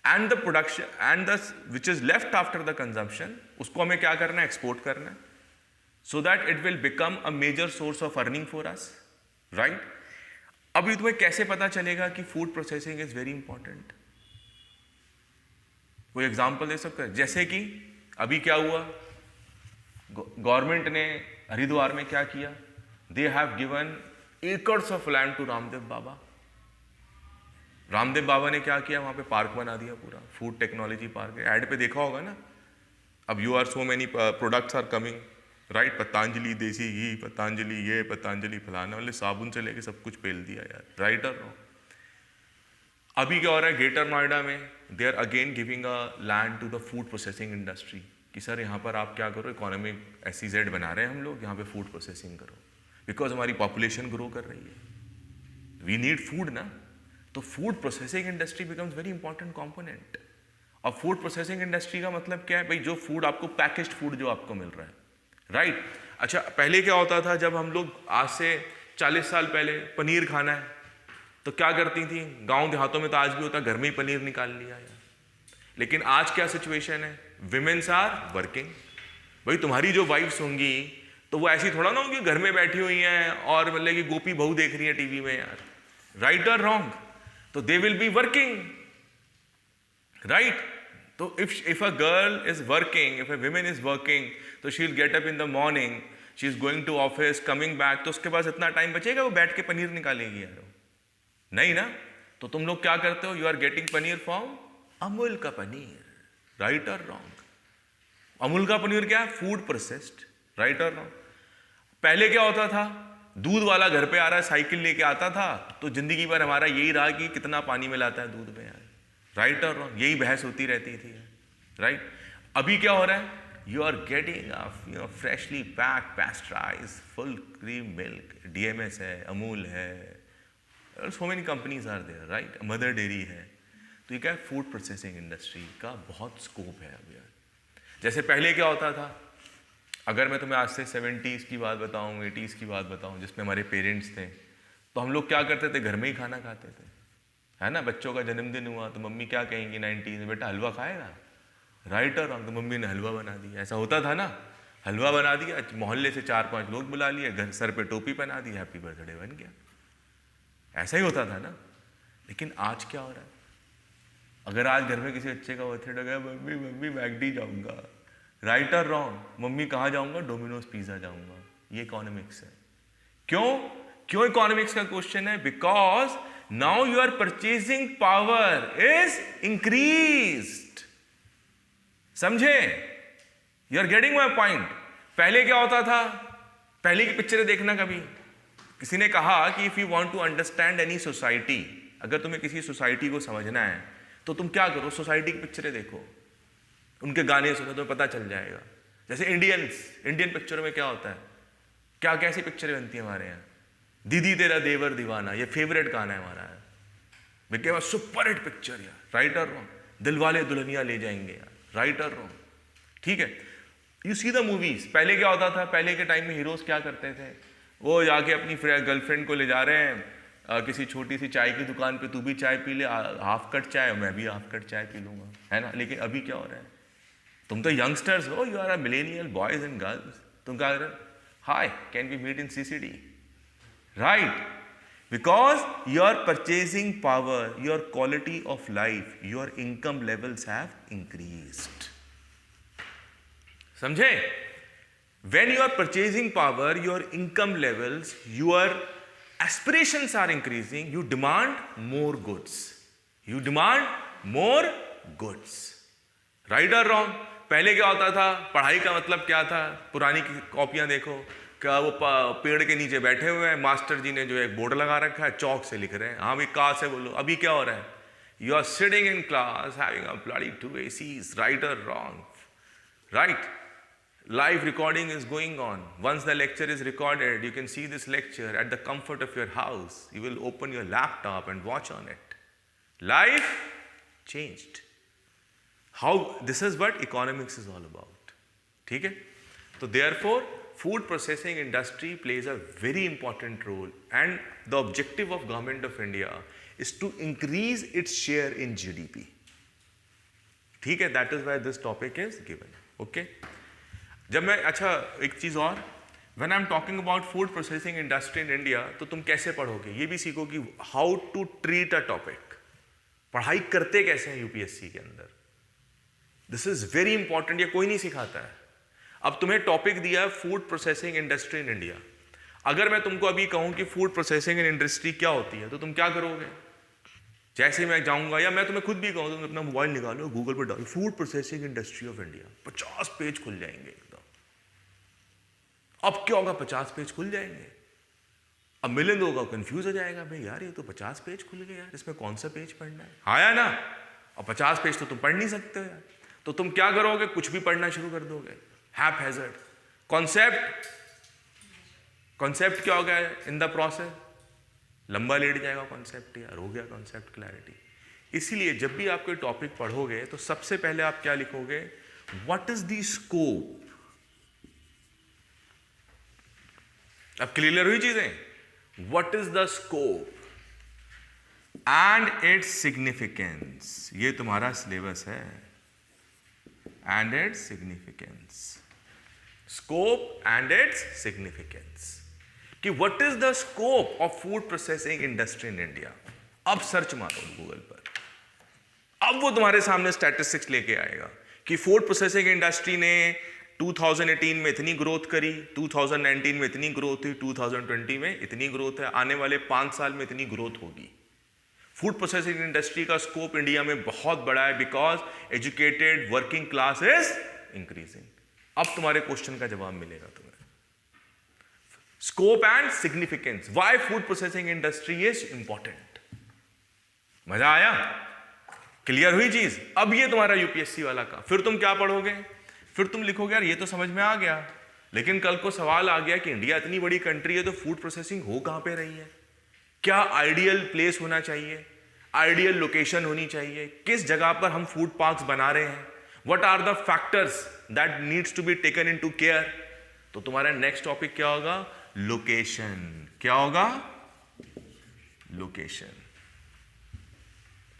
and the production and the which is left after the consumption, उसको हमें क्या करना है? एक्सपोर्ट करना है, so that it will become a major source of earning for us, right? अभी तुम्हें कैसे पता चलेगा कि food processing is very important? कोई एग्जांपल दे सकते हैं? जैसे कि अभी क्या हुआ, गवर्नमेंट ने हरिद्वार में क्या किया, they have given acres of land to Ramdev Baba. Ramdev Baba ने क्या किया, वहां पे पार्क बना दिया पूरा, फूड टेक्नोलॉजी पार्क। ऐड पे देखा होगा ना, अब you are so many products are coming, right? Patanjali देसी घी, पतंजलि ये, पतंजलि फलाना, मतलब साबुन से लेके सब कुछ पेल दिया यार, राइट और रॉन्ग? अभी क्या हो रहा है ग्रेटर नोएडा में, they are again giving a land to the food processing industry कि सर यहाँ पर आप क्या करो, इकोनॉमिक SEZ बना रहे हैं हम लोग, यहाँ पे फूड प्रोसेसिंग करो, बिकॉज हमारी पॉपुलेशन ग्रो कर रही है, वी नीड फूड ना। तो food processing industry becomes very important component. और फूड प्रोसेसिंग इंडस्ट्री का मतलब क्या है भाई? जो फूड आपको, पैकेज्ड फूड जो आपको मिल रहा है, राइट? अच्छा, पहले क्या होता था, जब हम लोग आज से 40 साल पहले पनीर खाना है तो क्या करती थी, गांव देहातों में तो आज भी होता, घर में ही पनीर निकाल लिया यार। लेकिन आज क्या सिचुएशन है, विमेन्स आर वर्किंग। भाई तुम्हारी जो वाइफ्स होंगी तो वो ऐसी थोड़ा ना होगी घर में बैठी हुई हैं और मतलब कि गोपी बहू देख रही है टीवी में यार, राइट और रॉन्ग? तो they will be working, right? तो if a girl is working, if a woman is working, तो she will get up in the morning, she is going to office, coming back, तो उसके पास इतना time बचेगा वो बैठ के पनीर निकालेगी यार? नहीं ना। तो तुम लोग क्या करते हो? You are getting paneer from Amul का पनीर, राइट और रॉन्ग? अमूल का पनीर क्या है? फूड प्रोसेस्ड, राइट और रॉन्ग? पहले क्या होता था? दूध वाला घर पे आ रहा है, साइकिल लेके आता था, तो जिंदगी भर हमारा यही रहा कि कितना पानी मिलाता है दूध में यार, राइट और रॉन्ग? यही बहस होती रहती थी, राइट? अभी क्या हो रहा है? You are getting freshly pack pasteurise full cream milk, DMS है, अमूल है, so many companies are there, right? Mother Dairy है। तो ये क्या है? फूड प्रोसेसिंग इंडस्ट्री का बहुत स्कोप है अब यार। जैसे पहले क्या होता था, अगर मैं तुम्हें आज से 70s की बात बताऊं, 80s की बात बताऊं, जिसमें हमारे पेरेंट्स थे, तो हम लोग क्या करते थे? घर में ही खाना खाते थे, है ना? बच्चों का जन्मदिन हुआ तो मम्मी क्या कहेंगी 90s में, बेटा हलवा खाएगा, राइट और रॉन्ग? तो मम्मी ने हलवा बना दिया, ऐसा होता था ना? हलवा बना दिया, मोहल्ले से 4-5 लोग बुला लिए, घर सर पे टोपी पहना दी, हैप्पी बर्थडे बन गया। ऐसा ही होता था ना? लेकिन आज क्या हो रहा है? अगर आज घर में किसी बच्चे का बर्थडे गया, मम्मी मम्मी मैकडी जाऊंगा, राइट और रॉन्ग? मम्मी कहाँ जाऊंगा? डोमिनोज पिज्जा जाऊंगा। ये इकोनॉमिक्स है। क्यों इकोनॉमिक्स का क्वेश्चन है? Because now your purchasing power is increased. समझे? You are getting my point? पहले क्या होता था? पहले की पिक्चरें देखना कभी। किसी ने कहा कि if you want to understand any society, अगर तुम्हें किसी सोसाइटी को समझना है तो तुम क्या करो? सोसाइटी की पिक्चरें देखो, उनके गाने सुनो, तुम्हें पता चल जाएगा। जैसे इंडियन पिक्चरों में क्या होता है? क्या कैसी पिक्चरें बनती है हमारे यहाँ? दीदी तेरा देवर दीवाना, ये फेवरेट गाना है हमारा, बिकॉज सुपर हिट पिक्चर यार, राइट और रॉन्ग? दिलवाले दुल्हनिया ले जाएंगे यार, राइट और रॉन्ग? ठीक है, यू सी द मूवीज। पहले क्या होता था? पहले के टाइम में हीरोज क्या करते थे? वो जाके अपनी गर्लफ्रेंड को ले जा रहे हैं किसी छोटी सी चाय की दुकान पे, तू भी चाय पी ले, हाफ कट चाय, मैं भी हाफ कट चाय पी लूंगा, है ना? लेकिन अभी क्या हो रहा है? तुम तो यंगस्टर्स हो, you are a millennial boys and girls, तुम क्या कर रहे हो? Hi, can we meet in CCD, right? Because your purchasing power, your quality of life, your income levels have increased. समझे? When you are purchasing power, your income levels, your aspirations are increasing, you demand more goods. You demand more goods. Right or wrong? पहले क्या होता था? पढ़ाई का मतलब क्या था? पुरानी कॉपियां देखो, क्या वो पेड़ के नीचे बैठे हुए हैं, मास्टर जी ने जो एक बोर्ड लगा रखा है, चौक से लिख रहे हैं, हाँ भाई कहाँ से बोलो। अभी क्या हो रहा है? You are sitting in class having a bloody 2 ACs, right or wrong? Right? Live recording is going on. Once the lecture is recorded, you can see this lecture at the comfort of your house. You will open your laptop and watch on it. Life changed. How? This is what economics is all about. ठीक है? So therefore, food processing industry plays a very important role, and the objective of Government of India is to increase its share in GDP. ठीक है? That is why this topic is given. Okay? जब मैं, अच्छा एक चीज़ और, when I am talking about food processing industry in India, तो तुम कैसे पढ़ोगे? ये भी सीखो कि how to treat a topic. पढ़ाई करते कैसे हैं यूपीएससी के अंदर? दिस इज वेरी इंपॉर्टेंट, ये कोई नहीं सिखाता है। अब तुम्हें टॉपिक दिया है food processing industry in India. अगर मैं तुमको अभी कहूं कि फूड प्रोसेसिंग इंडस्ट्री क्या होती है, तो तुम क्या करोगे? जैसे मैं जाऊंगा, या मैं तुम्हें खुद भी कहूँ, तुम अपना मोबाइल निकालो, गूगल पर डालो food processing industry of India, 50 page खुल जाएंगे एकदम। अब क्या होगा? 50 पेज खुल जाएंगे। अब मिलियन लोगों का कंफ्यूज हो जाएगा, भाई यार ये तो 50 पेज खुल गए यार, इसमें कौन सा पेज पढ़ना है? हाँ या ना? और 50 पेज तो तुम पढ़ नहीं सकते हो यार। तो तुम क्या करोगे? कुछ भी पढ़ना शुरू कर दोगे, हैपहैज़र्ड। कॉन्सेप्ट क्या हो गया इन द प्रोसेस? लंबा लेट जाएगा कॉन्सेप्ट यार, हो गया कॉन्सेप्ट क्लैरिटी। इसीलिए जब भी आप कोई टॉपिक पढ़ोगे तो सबसे पहले आप क्या लिखोगे? What is the scope. अब क्लियर हुई चीजें? What is the scope and its significance. ये तुम्हारा सिलेबस है, and its significance. Scope and its significance, कि what is the scope of food processing industry in India. अब सर्च मारो Google पर, अब वो तुम्हारे सामने स्टैटिस्टिक्स लेके आएगा कि फूड प्रोसेसिंग इंडस्ट्री ने 2018 में इतनी ग्रोथ करी, 2019 में इतनी ग्रोथ हुई, 2020 में इतनी ग्रोथ है, आने वाले 5 साल में इतनी ग्रोथ होगी। फूड प्रोसेसिंग इंडस्ट्री का स्कोप इंडिया में बहुत बड़ा है, because educated working class is increasing. अब तुम्हारे क्वेश्चन का जवाब मिलेगा तुम्हें। Scope and significance, why food processing industry is important. मजा आया? क्लियर हुई चीज? अब ये तुम्हारा यूपीएससी वाला का, फिर तुम क्या पढ़ोगे? फिर तुम लिखोगे यार ये तो समझ में आ गया, लेकिन कल को सवाल आ गया कि इंडिया इतनी बड़ी कंट्री है तो फूड प्रोसेसिंग हो कहां पे रही है, क्या आइडियल प्लेस होना चाहिए, आइडियल लोकेशन होनी चाहिए, किस जगह पर हम फूड पार्क्स बना रहे हैं, what are the factors that needs to be taken into care. तो तुम्हारा नेक्स्ट टॉपिक क्या होगा? लोकेशन। क्या होगा? लोकेशन।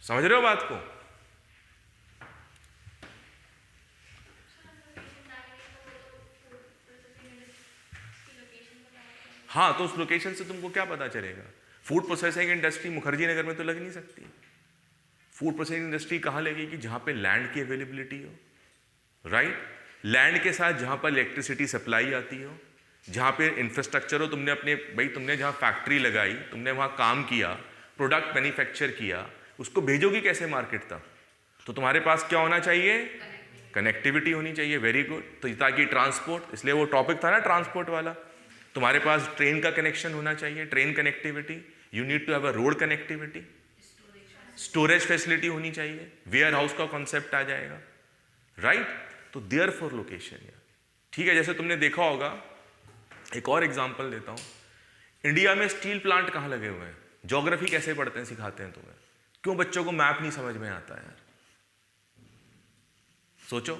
समझ रहे हो बात को? हाँ, तो उस लोकेशन से तुमको क्या पता चलेगा? Food processing industry Mukherjee Nagar में तो लग नहीं सकती। फूड प्रोसेसिंग इंडस्ट्री कहाँ लगेगी? जहाँ पे लैंड की अवेलेबिलिटी हो, राइट? लैंड के साथ जहाँ पर इलेक्ट्रिसिटी सप्लाई आती हो, जहाँ पे इंफ्रास्ट्रक्चर हो, तुमने अपने भाई तुमने जहाँ फैक्ट्री लगाई, तुमने वहाँ काम किया, प्रोडक्ट मैन्युफैक्चर किया, उसको भेजोगी कैसे मार्केट तक? तो तुम्हारे पास क्या होना चाहिए? कनेक्टिविटी होनी चाहिए। Very good. तो ताकि ट्रांसपोर्ट, इसलिए वो टॉपिक था ना ट्रांसपोर्ट वाला, तुम्हारे पास ट्रेन का कनेक्शन होना चाहिए, train connectivity. You need to have a road connectivity, storage facility होनी चाहिए, वेयर हाउस का कॉन्सेप्ट आ जाएगा, राइट? तो देयर फॉर लोकेशन। ठीक है, जैसे तुमने देखा होगा, एक और एग्जांपल देता हूं, इंडिया में स्टील प्लांट कहां लगे हुए हैं? ज्योग्राफी कैसे पढ़ते हैं, सिखाते हैं तुम्हें? क्यों बच्चों को मैप नहीं समझ में आता है यार? सोचो,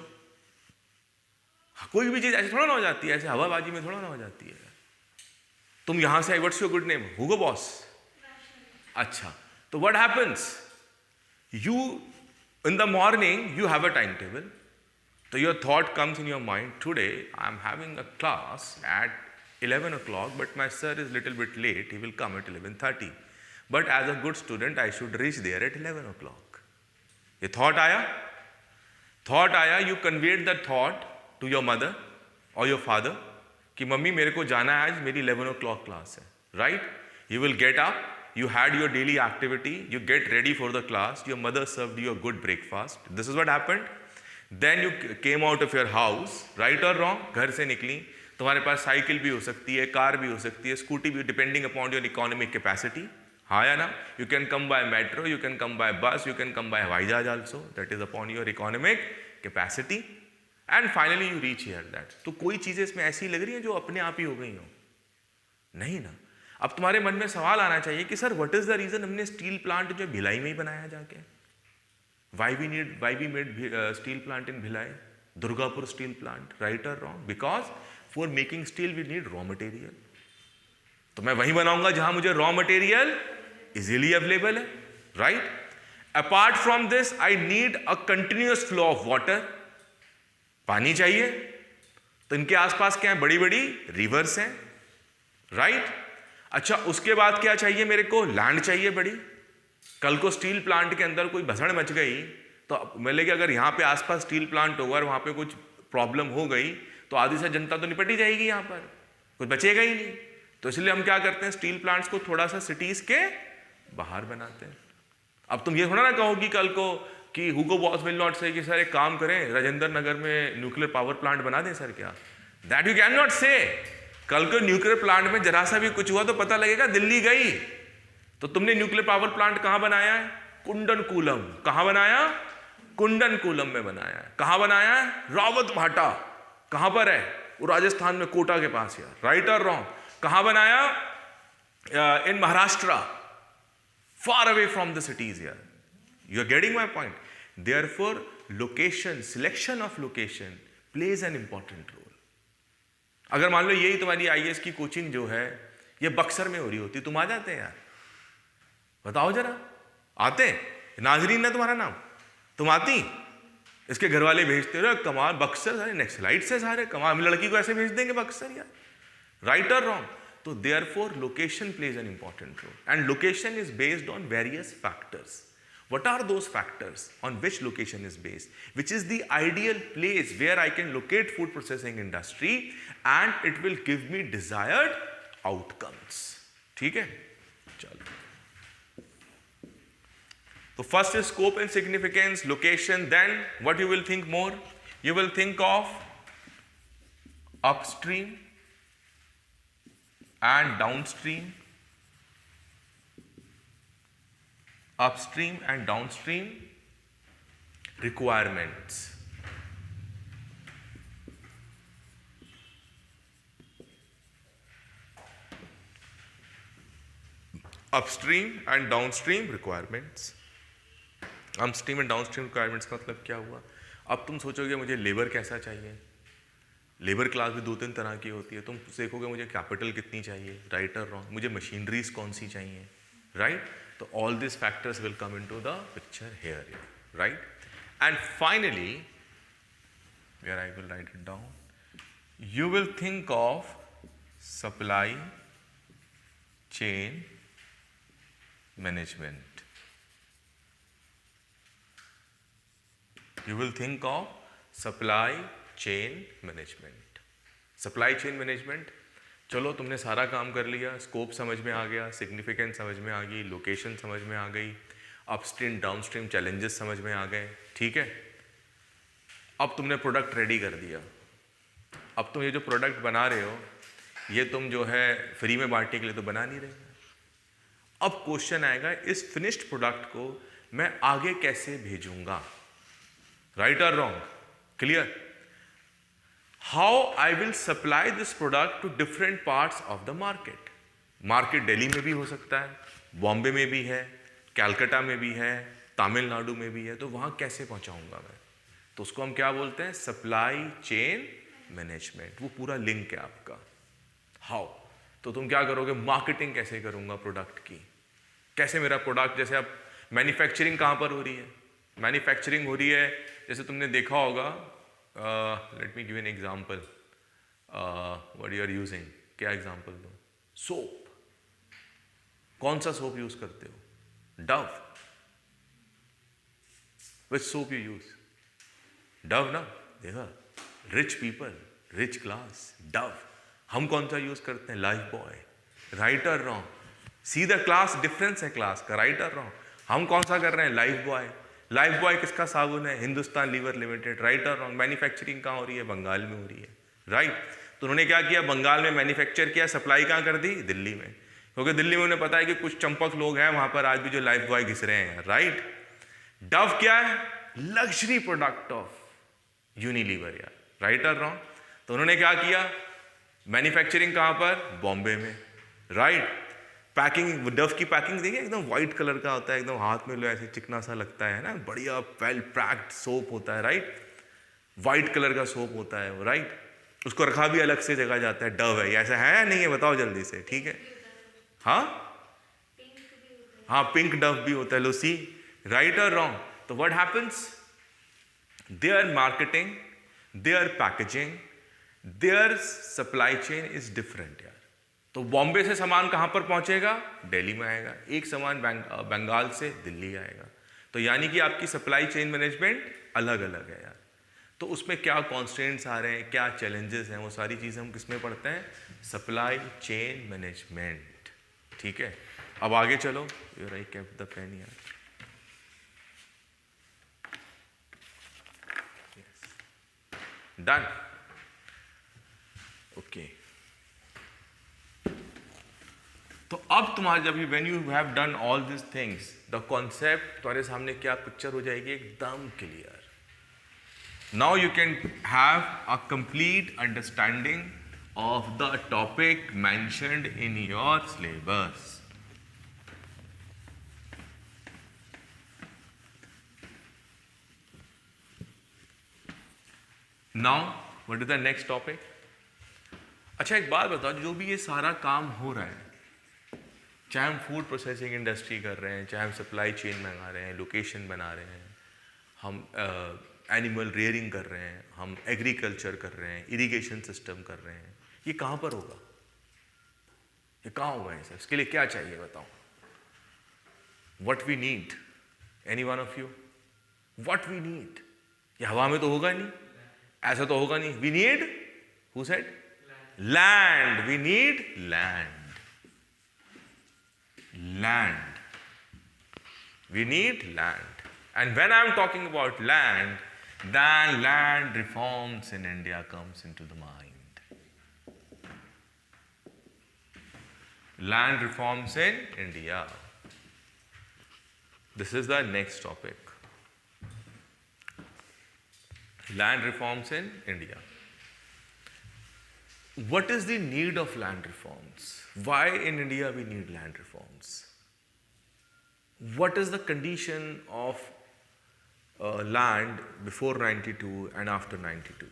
कोई भी चीज ऐसे थोड़ा ना हो जाती है, ऐसे हवाबाजी में थोड़ा ना हो जाती है। तुम यहां से, what's your good name? Hugo boss. अच्छा, तो what happens? You in the morning you have a time table, so your thought comes in your mind, today I am having a class at 11 o'clock, but my sir is little bit late, he will come at 11:30, but as a good student I should reach there at 11 o'clock. ये thought आया, you conveyed that thought to your mother or your father कि mummy मेरे को जाना है आज, मेरी 11 o'clock class है, right? You will get up, you had your daily activity, you get ready for the class, your mother served you a good breakfast, this is what happened. Then you came out of your house, right or wrong? घर से निकली, तुम्हारे पास cycle भी हो सकती है, car भी हो सकती है, स्कूटी भी, depending upon your economic capacity. हाँ या ना? You can come by metro, you can come by बस, यू कैन कम बाय हवाई जहाज also, that is upon your economic capacity, and finally you reach here that. तो कोई चीजें इसमें ऐसी लग रही हैं जो अपने आप ही हो गई हो? नहीं ना। अब तुम्हारे मन में सवाल आना चाहिए कि sir what is the reason हमने स्टील प्लांट जो भिलाई में ही बनाया जाके? Why we made steel plant in Bhilai, Durgapur steel plant, right or wrong? Because for making steel we need raw material. तो मैं वहीं बनाऊंगा जहां मुझे raw material easily available है, right? Apart from this, I need a continuous flow of water. पानी चाहिए, तो इनके आसपास क्या है? बड़ी बड़ी रिवर्स हैं, right? अच्छा, उसके बाद क्या चाहिए मेरे को? लैंड चाहिए बड़ी। कल को स्टील प्लांट के अंदर कोई भसड़ मच गई तो मतलब कि अगर यहाँ पे आसपास स्टील प्लांट होगा और वहाँ पे कुछ प्रॉब्लम हो गई तो आधी से जनता तो निपट ही जाएगी, यहाँ पर कुछ बचेगा ही नहीं। तो इसलिए हम क्या करते हैं? स्टील प्लांट्स को थोड़ा सा सिटीज के बाहर बनाते हैं। अब तुम ये थोड़ा ना कहोगी कल को कि हुगो बॉस विल नॉट से कि सर एक काम करें, राजेंद्र नगर में न्यूक्लियर पावर प्लांट बना दें सर, क्या? दैट यू कैन नॉट से। कल को न्यूक्लियर प्लांट में जरा सा भी कुछ हुआ तो पता लगेगा दिल्ली गई। तो तुमने न्यूक्लियर पावर प्लांट कहां बनाया है? कुंडनकुलम। कहां बनाया? कुंडनकुलम में बनाया है। कहां बनाया है? रावत भाटा। कहां पर है? वो राजस्थान में, कोटा के पास यार, राइट और रॉन्ग? कहां बनाया? In Maharashtra, far away from the cities यार। You are getting my point? Therefore location, selection of location plays an important role. अगर मान लो यही तुम्हारी आईएएस की कोचिंग जो है ये बक्सर में हो रही होती, तुम आ जाते हैं यार? बताओ जरा, आते? नाजरीन ना तुम्हारा नाम, तुम आती? इसके घर वाले भेजते रहे कमाल, बक्सर सारे नक्सलाइट से सारे कमाल, हम लड़की को ऐसे भेज देंगे बक्सर यार, राइट और रॉन्ग? तो therefore location plays an important role and location is based on various factors. What are those factors on which location is based? Which is the ideal place where I can locate food processing industry and it will give me desired outcomes. ठीक है? चलो. So first is scope and significance, location. Then what you will think more? You will think of upstream and downstream. Upstream and downstream requirements. Upstream and downstream requirements. Upstream and downstream requirements का मतलब क्या हुआ? अब तुम सोचोगे मुझे labour कैसा चाहिए, लेबर क्लास भी 2-3 तरह की होती है. तुम देखोगे मुझे कैपिटल कितनी चाहिए, राइट और रॉन्ग, मुझे मशीनरीज कौन सी चाहिए, right? So all these factors will come into the picture here, right? And finally, where I will write it down, you will think of supply chain management. You will think of supply chain management. Supply chain management. चलो तुमने सारा काम कर लिया, scope समझ में आ गया, सिग्निफिकेंस समझ में आ गई, लोकेशन समझ में आ गई, अपस्ट्रीम डाउनस्ट्रीम चैलेंजेस समझ में आ गए, ठीक है? अब तुमने प्रोडक्ट रेडी कर दिया. अब तुम ये जो प्रोडक्ट बना रहे हो ये तुम जो है फ्री में बांटने के लिए तो बना नहीं रहे. अब क्वेश्चन आएगा इस फिनिश्ड प्रोडक्ट को मैं आगे कैसे भेजूंगा, राइट और wrong? Clear? How I will supply this product to different parts of the market. Market Delhi में भी हो सकता है, बॉम्बे में भी है, कैलकाटा में भी है, तमिलनाडु में भी है, तो वहाँ कैसे पहुँचाऊँगा मैं? तो उसको हम क्या बोलते हैं? Supply chain management. वो पूरा लिंक है आपका. हाउ? तो तुम क्या करोगे? मार्केटिंग कैसे करूँगा प्रोडक्ट की, कैसे मेरा प्रोडक्ट, जैसे अब मैन्युफैक्चरिंग कहाँ पर हो रही है? मैन्युफैक्चरिंग हो रही है, जैसे तुमने देखा होगा, let me give you an example. What you are using? क्या एग्जाम्पल दो? सोप. कौन सा सोप यूज करते हो? Dove. Which soap you use? Dove ना. देखा, rich people, rich class, Dove. हम कौन सा यूज करते हैं? Life boy. राइट और wrong? See the class difference है क्लास का, राइट और रॉन्ग? हम कौन सा कर रहे हैं? Life boy. लाइफ बॉय किसका साबुन है? हिंदुस्तान लीवर लिमिटेड, राइट और रॉन्ग? मैन्युफैक्चरिंग कहाँ हो रही है? बंगाल में हो रही है, राइट? तो उन्होंने क्या किया? बंगाल में मैन्युफैक्चर किया, सप्लाई कहाँ कर दी? दिल्ली में. क्योंकि दिल्ली में उन्हें पता है कि कुछ चंपक लोग हैं वहाँ पर आज भी जो लाइफ बॉय घिस रहे हैं, राइट? डव क्या है? लग्जरी प्रोडक्ट ऑफ यूनिलीवर यार, राइट और रॉन्ग? तो उन्होंने क्या किया? मैन्युफैक्चरिंग कहाँ पर? बॉम्बे में, राइट? पैकिंग, डव की पैकिंग देखिए, एकदम व्हाइट कलर का होता है, एकदम हाथ में लो ऐसे चिकना सा लगता है ना, बढ़िया वेल पैक्ड सोप होता है, राइट? व्हाइट कलर का सोप होता है वो, राइट? उसको रखा भी अलग से जगह जाता है. डव है, ऐसा है या नहीं है? बताओ जल्दी से, ठीक है? हाँ हाँ, पिंक डव भी होता है. लो सी, राइट और रॉन्ग? तो what happens? Their marketing, their packaging, their supply chain is different यार. तो बॉम्बे से सामान कहाँ पर पहुँचेगा? दिल्ली में आएगा. एक सामान बंगाल से दिल्ली आएगा. तो यानी कि आपकी सप्लाई चेन मैनेजमेंट अलग अलग है यार. तो उसमें क्या कॉन्स्ट्रेंट्स आ रहे हैं, क्या चैलेंजेस हैं, वो सारी चीज़ें हम किस में पढ़ते हैं? सप्लाई चेन मैनेजमेंट, ठीक है? अब आगे चलो. Your I kept the pen यार. डन. ओके. तो अब तुम्हारे जब when you have done all this things, the concept तुम्हारे सामने क्या पिक्चर हो जाएगी? एकदम clear. Now you can have a complete understanding of the topic mentioned in your syllabus. Now what is the next topic? अच्छा एक बात बताओ, जो भी ये सारा काम हो रहा है, चाहे हम फूड प्रोसेसिंग इंडस्ट्री कर रहे हैं, चाहे हम सप्लाई चेन मंगा रहे हैं, लोकेशन बना रहे हैं, हम एनिमल रेयरिंग कर रहे हैं, हम एग्रीकल्चर कर रहे हैं, इरिगेशन सिस्टम कर रहे हैं, ये कहाँ पर होगा? ये कहाँ होगा? इसे इसके लिए क्या चाहिए बताओ? What we need, any one of you, what we need? ये हवा में तो होगा नहीं, ऐसा तो होगा नहीं. We need, who said? Land. We need land. Land. We need land. And when I'm talking about land, then land reforms in India comes into the mind. Land reforms in India. This is the next topic. Land reforms in India. What is the need of land reforms? Why in India we need land reforms? What is the condition of land before 92 and after 92?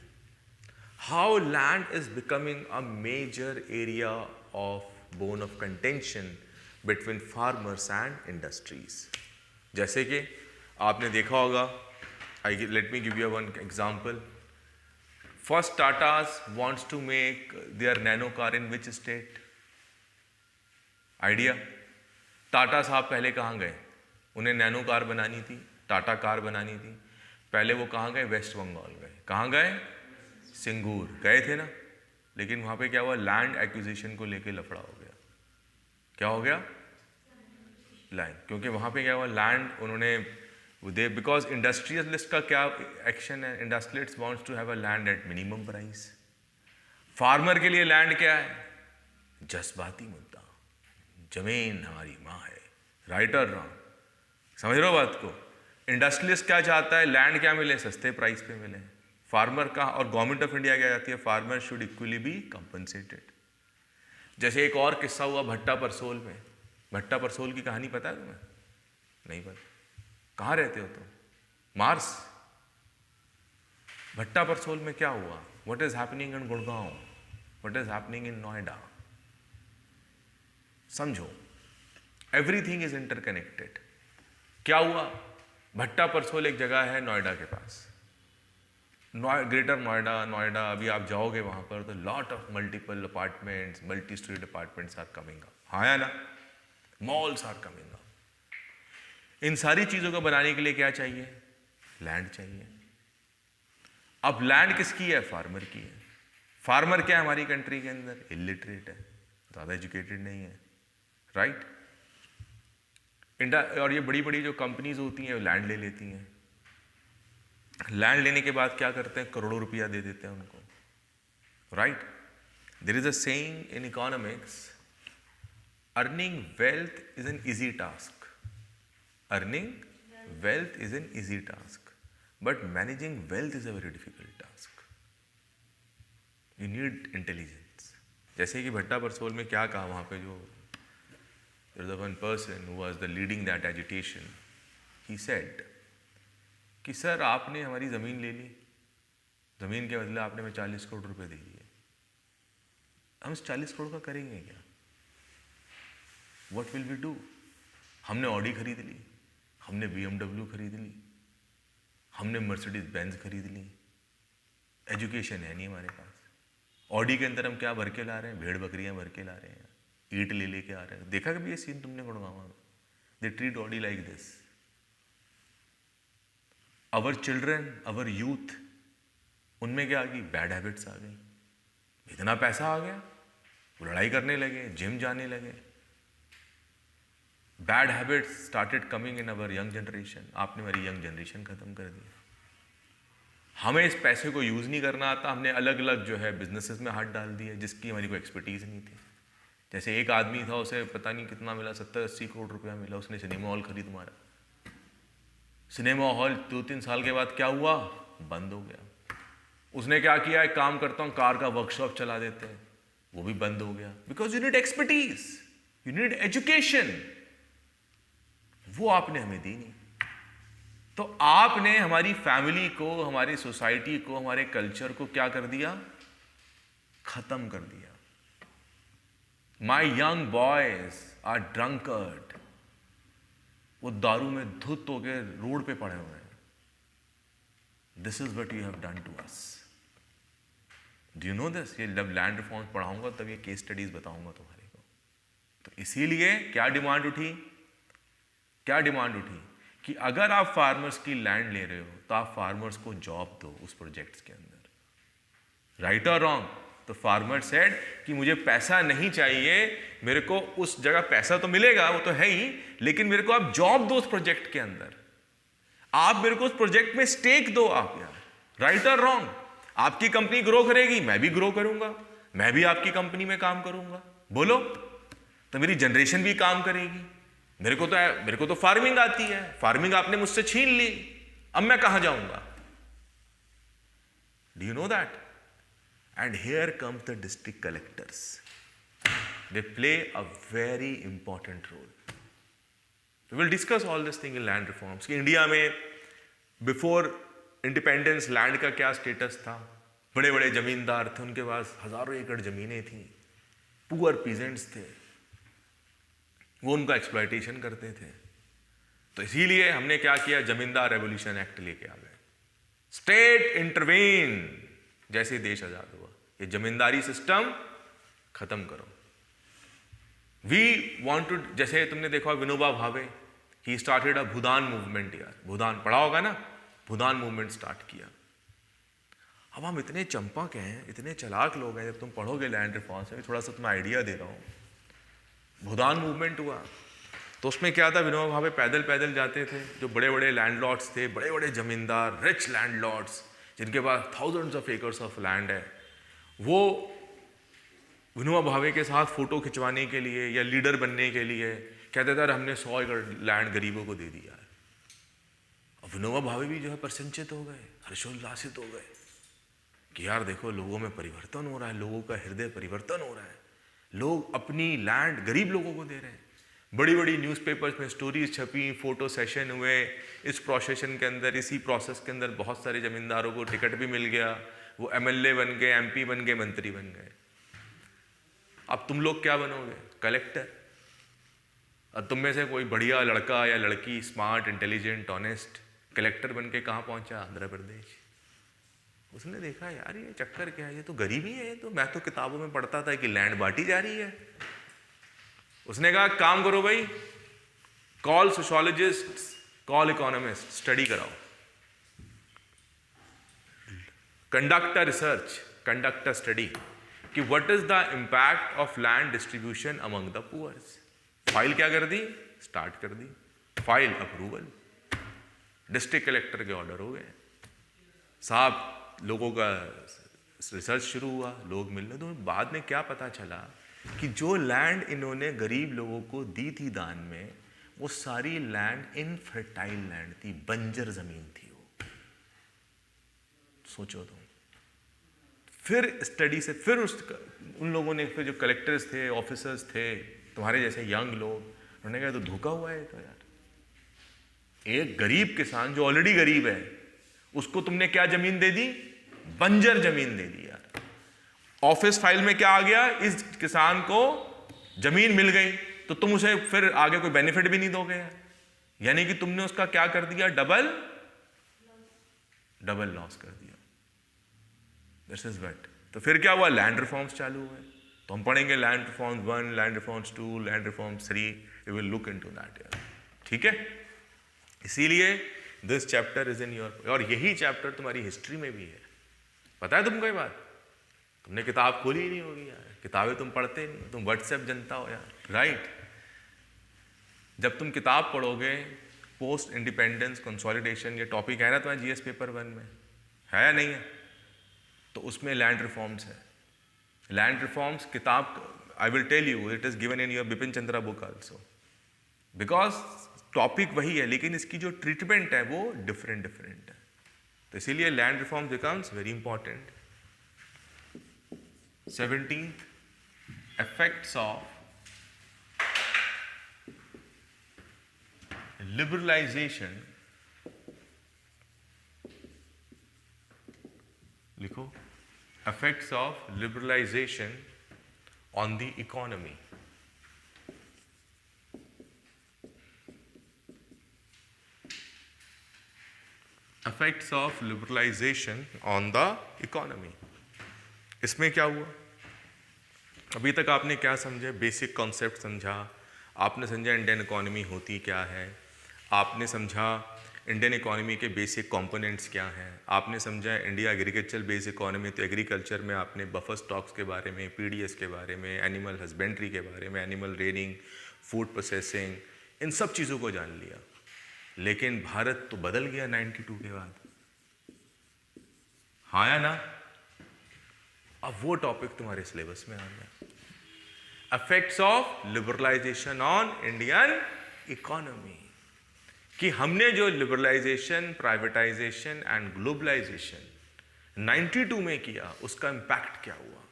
How land is becoming a major area of bone of contention between farmers and industries. जैसे कि आपने देखा होगा, let me give you one example. First, Tata's wants to make their nano car in which state? Idea? Tata साहब पहले कहाँ गए? उन्हें नैनो कार बनानी थी, टाटा कार बनानी थी. पहले वो कहाँ गए? वेस्ट बंगाल गए. कहाँ गए? सिंगूर गए थे ना. लेकिन वहाँ पे क्या हुआ? लैंड एक्विजिशन को लेके लफड़ा हो गया. क्या हो गया? लैंड. क्योंकि वहाँ पे क्या हुआ? लैंड उन्होंने दे, बिकॉज इंडस्ट्रियलिस्ट का क्या एक्शन है? Industrialist wants to have a land at minimum price. Farmer के लिए लैंड क्या है? जज्बाती मुद्दा. जमीन हमारी माँ है. राइट और रॉन्ग? समझ रहे हो बात को? इंडस्ट्रियलिस्ट क्या चाहता है? लैंड क्या मिले? सस्ते प्राइस पे मिले. फार्मर का और गवर्नमेंट ऑफ इंडिया क्या चाहती है? Farmer should equally be compensated. जैसे एक और किस्सा हुआ भट्टा परसोल में. भट्टा परसोल की कहानी पता है तुम्हें? नहीं पता? कहाँ रहते हो तुम? मार्स. भट्टा परसोल में क्या हुआ? What is happening in Gurgaon? What is happening in Noida? समझो, एवरीथिंग इज इंटरकनेक्टेड. क्या हुआ? भट्टा परसोल एक जगह है नोएडा के पास, ग्रेटर नोएडा. अभी आप जाओगे वहां पर तो lot of multiple apartments, multi storied apartments are coming up. हाँ या ना? Malls are coming up. इन सारी चीजों को बनाने के लिए क्या चाहिए? लैंड चाहिए. अब लैंड किसकी है? फार्मर की है. फार्मर क्या है हमारी कंट्री के अंदर? इलिटरेट है, ज़्यादा एजुकेटेड नहीं है. राइट? और ये बड़ी बड़ी जो कंपनीज होती हैं वो लैंड ले लेती हैं. लैंड लेने के बाद क्या करते हैं? करोड़ों रुपया दे देते हैं उनको. Right? There is a saying in economics, earning wealth is an easy task. Earning wealth is an easy task, but managing wealth is a very difficult task. You need intelligence. जैसे कि भट्टा परसोल में क्या कहा वहाँ पे, जो there was one person who was the leading that agitation. He said कि सर आपने हमारी ज़मीन ले ली, ज़मीन के बदले आपने हमें 40 करोड़ रुपए दे दिए. हम इस 40 करोड़ का करेंगे क्या? What will we do? हमने ऑडी खरीद ली, हमने BMW खरीद ली, हमने मर्सिडीज बेंज खरीद ली. एजुकेशन है नहीं हमारे पास. ऑडी के अंदर हम क्या भर के ला रहे हैं? भेड़ बकरियां भर के ला रहे हैं, ईंट ले लेके आ रहे हैं. देखा कभी ये सीन तुमने गुड़गांव में? They treat Audi like this. Our children, our youth, उनमें क्या आ गई? बैड हैबिट्स आ गई. इतना पैसा आ गया, वो लड़ाई करने लगे, जिम जाने लगे. Bad habits started coming in our young generation. आपने हमारी यंग जनरेशन खत्म कर दी. हमें इस पैसे को यूज़ नहीं करना आता. हमने अलग अलग जो है बिजनेसेस में हाथ डाल दिए जिसकी हमारी कोई एक्सपर्टीज़ नहीं थी. जैसे एक आदमी था, उसे पता नहीं कितना मिला, 70-80 करोड़ रुपया मिला, उसने सिनेमा हॉल खरीद मारा. सिनेमा हॉल 2-3 साल के बाद क्या हुआ? बंद हो गया. उसने क्या किया? एक काम करता हूँ, कार का वर्कशॉप चला देते हैं, वो भी बंद हो गया. Because you need expertise, you need education. वो आपने हमें दी नहीं. तो आपने हमारी फैमिली को, हमारी सोसाइटी को, हमारे कल्चर को क्या कर दिया? खत्म कर दिया. My young boys are drunkard. वो दारू में धुत होकर रोड पे पड़े हुए हैं. This is what you have done to us. Do you know this? ये जब लैंड रिफॉर्म्स पढ़ाऊंगा तब ये केस स्टडीज बताऊंगा तुम्हारे को। तो इसीलिए क्या डिमांड उठी? क्या डिमांड उठी कि अगर आप फार्मर्स की लैंड ले रहे हो तो आप फार्मर्स को जॉब दो उस प्रोजेक्ट्स के अंदर। राइट और रॉन्ग? तो फार्मर सेड कि मुझे पैसा नहीं चाहिए, मेरे को उस जगह पैसा तो मिलेगा, वो तो है ही, लेकिन मेरे को आप जॉब दो उस प्रोजेक्ट के अंदर, आप मेरे को उस प्रोजेक्ट में स्टेक दो आप यार। राइट और रॉन्ग? आपकी कंपनी ग्रो करेगी, मैं भी ग्रो करूंगा, मैं भी आपकी कंपनी में काम करूंगा, बोलो, तो मेरी जनरेशन भी काम करेगी। मेरे को तो फार्मिंग आती है, फार्मिंग आपने मुझसे छीन ली, अब मैं कहां जाऊंगा? Do you know that? And here comes the district collectors, they play a very important role. We will discuss all this thing in land reforms कि इंडिया में बिफोर इंडिपेंडेंस लैंड का क्या स्टेटस था। बड़े बड़े जमींदार थे, उनके पास हजारों एकड़ जमीनें थी, पुअर पीजेंट्स थे, वो उनका एक्सप्लॉयटेशन करते थे। तो इसीलिए हमने क्या किया, जमींदार रेवोल्यूशन एक्ट लेके आ गए, स्टेट इंटरवेन, जैसे देश आजाद हुआ, ये जमींदारी सिस्टम खत्म करो। वी वांट टू, जैसे तुमने देखा Vinoba Bhave, he started a Bhoodan movement यार, भूदान पढ़ा होगा ना, भूदान मूवमेंट स्टार्ट किया। अब हम इतने चंपक हैं, इतने चालाक लोग हैं, जब तुम पढ़ोगे लैंड रिफॉर्म्स में, थोड़ा सा तुम्हें आइडिया दे रहा हूँ। भूदान मूवमेंट हुआ तो उसमें क्या था, विनोबा भावे पैदल पैदल जाते थे, जो बड़े बड़े लैंडलॉर्ड्स थे, बड़े बड़े जमींदार, रिच लैंडलॉर्ड्स जिनके पास thousands of acres of land है, वो विनोबा भावे के साथ फोटो खिंचवाने के लिए या लीडर बनने के लिए कहते थे हमने 100 एकड़ लैंड गरीबों को दे दिया है। और विनोबा भावे भी जो है प्रसन्नचित हो गए, हर्षोल्लासित हो गए कि यार देखो लोगों में परिवर्तन हो रहा है, लोगों का हृदय परिवर्तन हो रहा है, लोग अपनी लैंड गरीब लोगों को दे रहे हैं। बड़ी बड़ी न्यूज़पेपर्स में स्टोरीज छपी, फोटो सेशन हुए, इस प्रोसेशन के अंदर, इसी प्रोसेस के अंदर बहुत सारे जमींदारों को टिकट भी मिल गया, वो एमएलए बन गए, एमपी बन गए, मंत्री बन गए। अब तुम लोग क्या बनोगे? कलेक्टर। अब तुम में से कोई बढ़िया लड़का या लड़की, स्मार्ट, इंटेलिजेंट, ऑनेस्ट, कलेक्टर बन के कहाँ पहुंचा? आंध्र प्रदेश। उसने देखा यार ये चक्कर क्या है, ये तो गरीबी है, तो मैं तो किताबों में पढ़ता था कि लैंड बांटी जा रही है। उसने कहा काम करो भाई, call sociologist, call economist, study कराओ, conduct a research, conduct a study कि what is the impact of land distribution among the poors. File क्या कर दी? स्टार्ट कर दी, फाइल अप्रूवल, डिस्ट्रिक्ट कलेक्टर के ऑर्डर हो गए साहब, लोगों का रिसर्च शुरू हुआ, लोग मिलने। तो बाद में क्या पता चला कि जो लैंड इन्होंने गरीब लोगों को दी थी दान में, वो सारी लैंड इनफर्टाइल लैंड थी, बंजर जमीन थी वो। सोचो तुम। फिर स्टडी से फिर उन लोगों ने, फिर जो कलेक्टर्स थे, ऑफिसर्स थे, तुम्हारे जैसे यंग लोग, उन्होंने कहा तो धोखा हुआ है तो यार। एक गरीब किसान जो ऑलरेडी गरीब है, उसको तुमने क्या जमीन दे दी? बंजर जमीन दे दी यार। ऑफिस फाइल में क्या आ गया? इस किसान को जमीन मिल गई, तो तुम उसे फिर आगे कोई बेनिफिट भी नहीं दोगे यार। यानी कि तुमने उसका क्या कर दिया? डबल लॉस कर दिया। This is what. तो फिर क्या हुआ? लैंड रिफॉर्म्स चालू हुए। तो हम पढ़ेंगे land reforms 1, land reforms 2, land reforms 3, we will look into that यार। ठीक है, इसीलिए this chapter is in your, और यही चैप्टर तुम्हारी हिस्ट्री में भी है। पता है तुमको ये बात? तुमने किताब खोली ही नहीं होगी यार, किताबें तुम पढ़ते नहीं, तुम व्हाट्सएप जनता हो यार, राइट। जब तुम किताब पढ़ोगे, पोस्ट इंडिपेंडेंस कंसोलिडेशन, ये टॉपिक है ना तुम्हारे जीएस पेपर 1 में, है या नहीं है? तो उसमें लैंड रिफॉर्म्स है। लैंड रिफॉर्म्स किताब, I will tell you, it is given in your Bipin Chandra book also, because topic वही है, लेकिन इसकी जो ट्रीटमेंट है वो डिफरेंट है। तो इसीलिए land reform becomes very important. 17th, effects of liberalization, लिखो, effects of liberalization on the economy. effects of liberalization on the economy. इसमें क्या हुआ? अभी तक आपने क्या समझे? बेसिक कॉन्सेप्ट समझा, आपने समझा इंडियन इकोनॉमी होती क्या है, आपने समझा इंडियन इकोनॉमी के बेसिक कंपोनेंट्स क्या हैं, आपने समझा इंडिया एग्रीकल्चर बेस्ड इकोनॉमी, तो एग्रीकल्चर में आपने बफर स्टॉक्स के बारे में, पीडीएस के बारे में, एनिमल हस्बेंड्री के बारे में, एनिमल रेयरिंग, फूड प्रोसेसिंग, इन सब चीज़ों को जान लिया। लेकिन भारत तो बदल गया 92 के बाद, हाँ या ना? अब वो टॉपिक तुम्हारे सिलेबस में आ गया, effects of liberalisation on Indian economy, कि हमने जो लिबरलाइजेशन, प्राइवेटाइजेशन एंड ग्लोबलाइजेशन 92 में किया, उसका इम्पैक्ट क्या हुआ?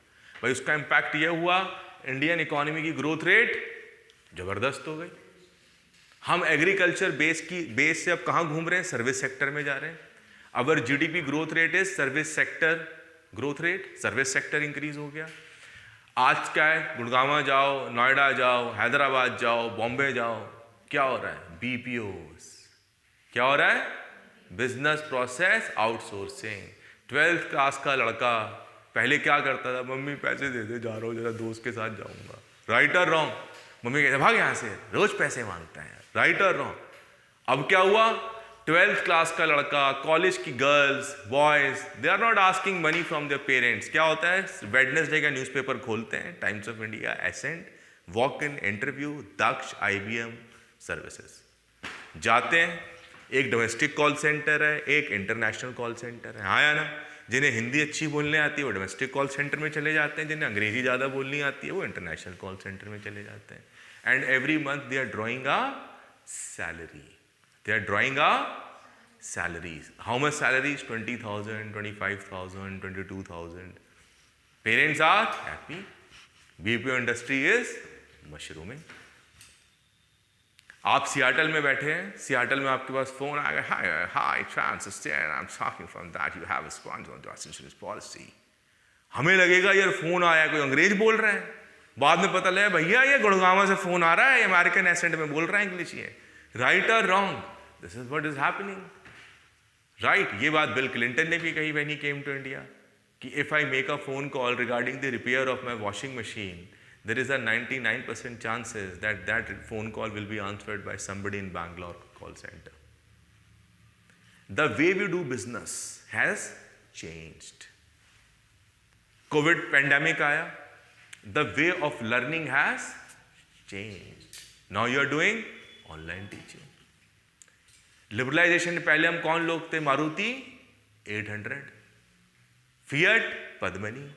भाई उसका इम्पैक्ट यह हुआ, इंडियन इकोनॉमी की ग्रोथ रेट जबरदस्त हो गई। हम एग्रीकल्चर बेस से अब कहाँ घूम रहे हैं? सर्विस सेक्टर में जा रहे हैं। Our GDP growth rate is service sector growth rate, service sector increase हो गया। आज क्या है? गुड़गांव जाओ, नोएडा जाओ, हैदराबाद जाओ, बॉम्बे जाओ, क्या हो रहा है? बीपीओस। क्या हो रहा है? Business process outsourcing. 12th class का लड़का पहले क्या करता था? मम्मी पैसे दे दे, जा रहा हूँ जरा दोस्त के साथ जाऊंगा। राइट और रॉन्ग? मम्मी कहते भाग यहाँ से, रोज पैसे मांगता है। राइट और रॉन्ग? अब क्या हुआ? 12th क्लास का लड़का, कॉलेज की girls, boys, they are not asking money from their parents. क्या होता है? वेडनेसडे का न्यूज़पेपर खोलते हैं, Times of India, Ascent, walk in interview, Daksh, IBM services, जाते हैं। एक डोमेस्टिक कॉल सेंटर है, एक इंटरनेशनल कॉल सेंटर है, हाँ या ना? जिन्हें हिंदी अच्छी बोलने आती है वो डोमेस्टिक कॉल सेंटर में चले जाते हैं, जिन्हें अंग्रेजी ज़्यादा बोलनी आती है वो इंटरनेशनल कॉल सेंटर में चले जाते हैं। And every month they are drawing a salary, they are drawing a salaries. How much salaries? 20,000, 25,000, 22,000. Parents are happy. BPO industry is mushrooming. आप सियाटल में बैठे हैं, सियाटल में आपके पास फोन आ गया, hi Francis there, I'm talking from that you have a sponsor on the insurance policy. हमें लगेगा यार फोन आया, कोई अंग्रेज बोल रहे हैं। बाद में पता लगा भैया ये गुड़गांव से फोन आ रहा है, अमेरिकन एसेंट में बोल रहा है इंग्लिश। ये राइट और wrong? This is what is happening, right? ये बात बिल क्लिंटन ने भी कही when he came to India, कि if I make a phone call regarding the repair of my washing machine, there is a 99% chances that phone call will be answered by somebody in Bangalore call center. The way we do business has changed. COVID pandemic आया, the way of learning has changed. Now you are doing online teaching. Liberalization पहले हम कौन लोग थे? Maruti 800, fiat, Padmini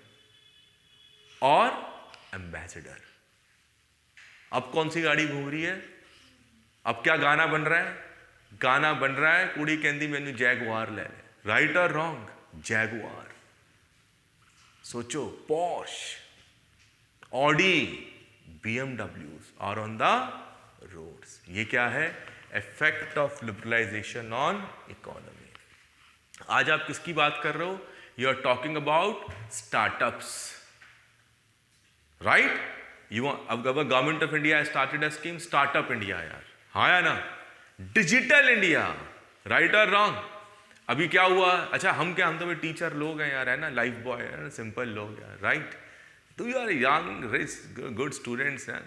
और ambassador. अब कौन सी गाड़ी घूम रही है? अब क्या गाना बन रहा है? गाना बन रहा है कुड़ी कहती मैनू जैगुआर ले ले। राइट और रॉन्ग? जैगुआर। सोचो, posh, Audi, BMWs are on the roads. ये क्या है? Effect of liberalisation on economy. आज आप किसकी बात कर रहे हो? You are talking about startups, right? अब government of India started a scheme startup India, यार, हाँ या ना? डिजिटल इंडिया, राइट और रॉन्ग? अभी क्या हुआ? अच्छा हम तो भी टीचर लोग हैं यार, है ना, लाइफ बॉय है ना, सिंपल लोग यार, राइट? तो you are young rich good students हैं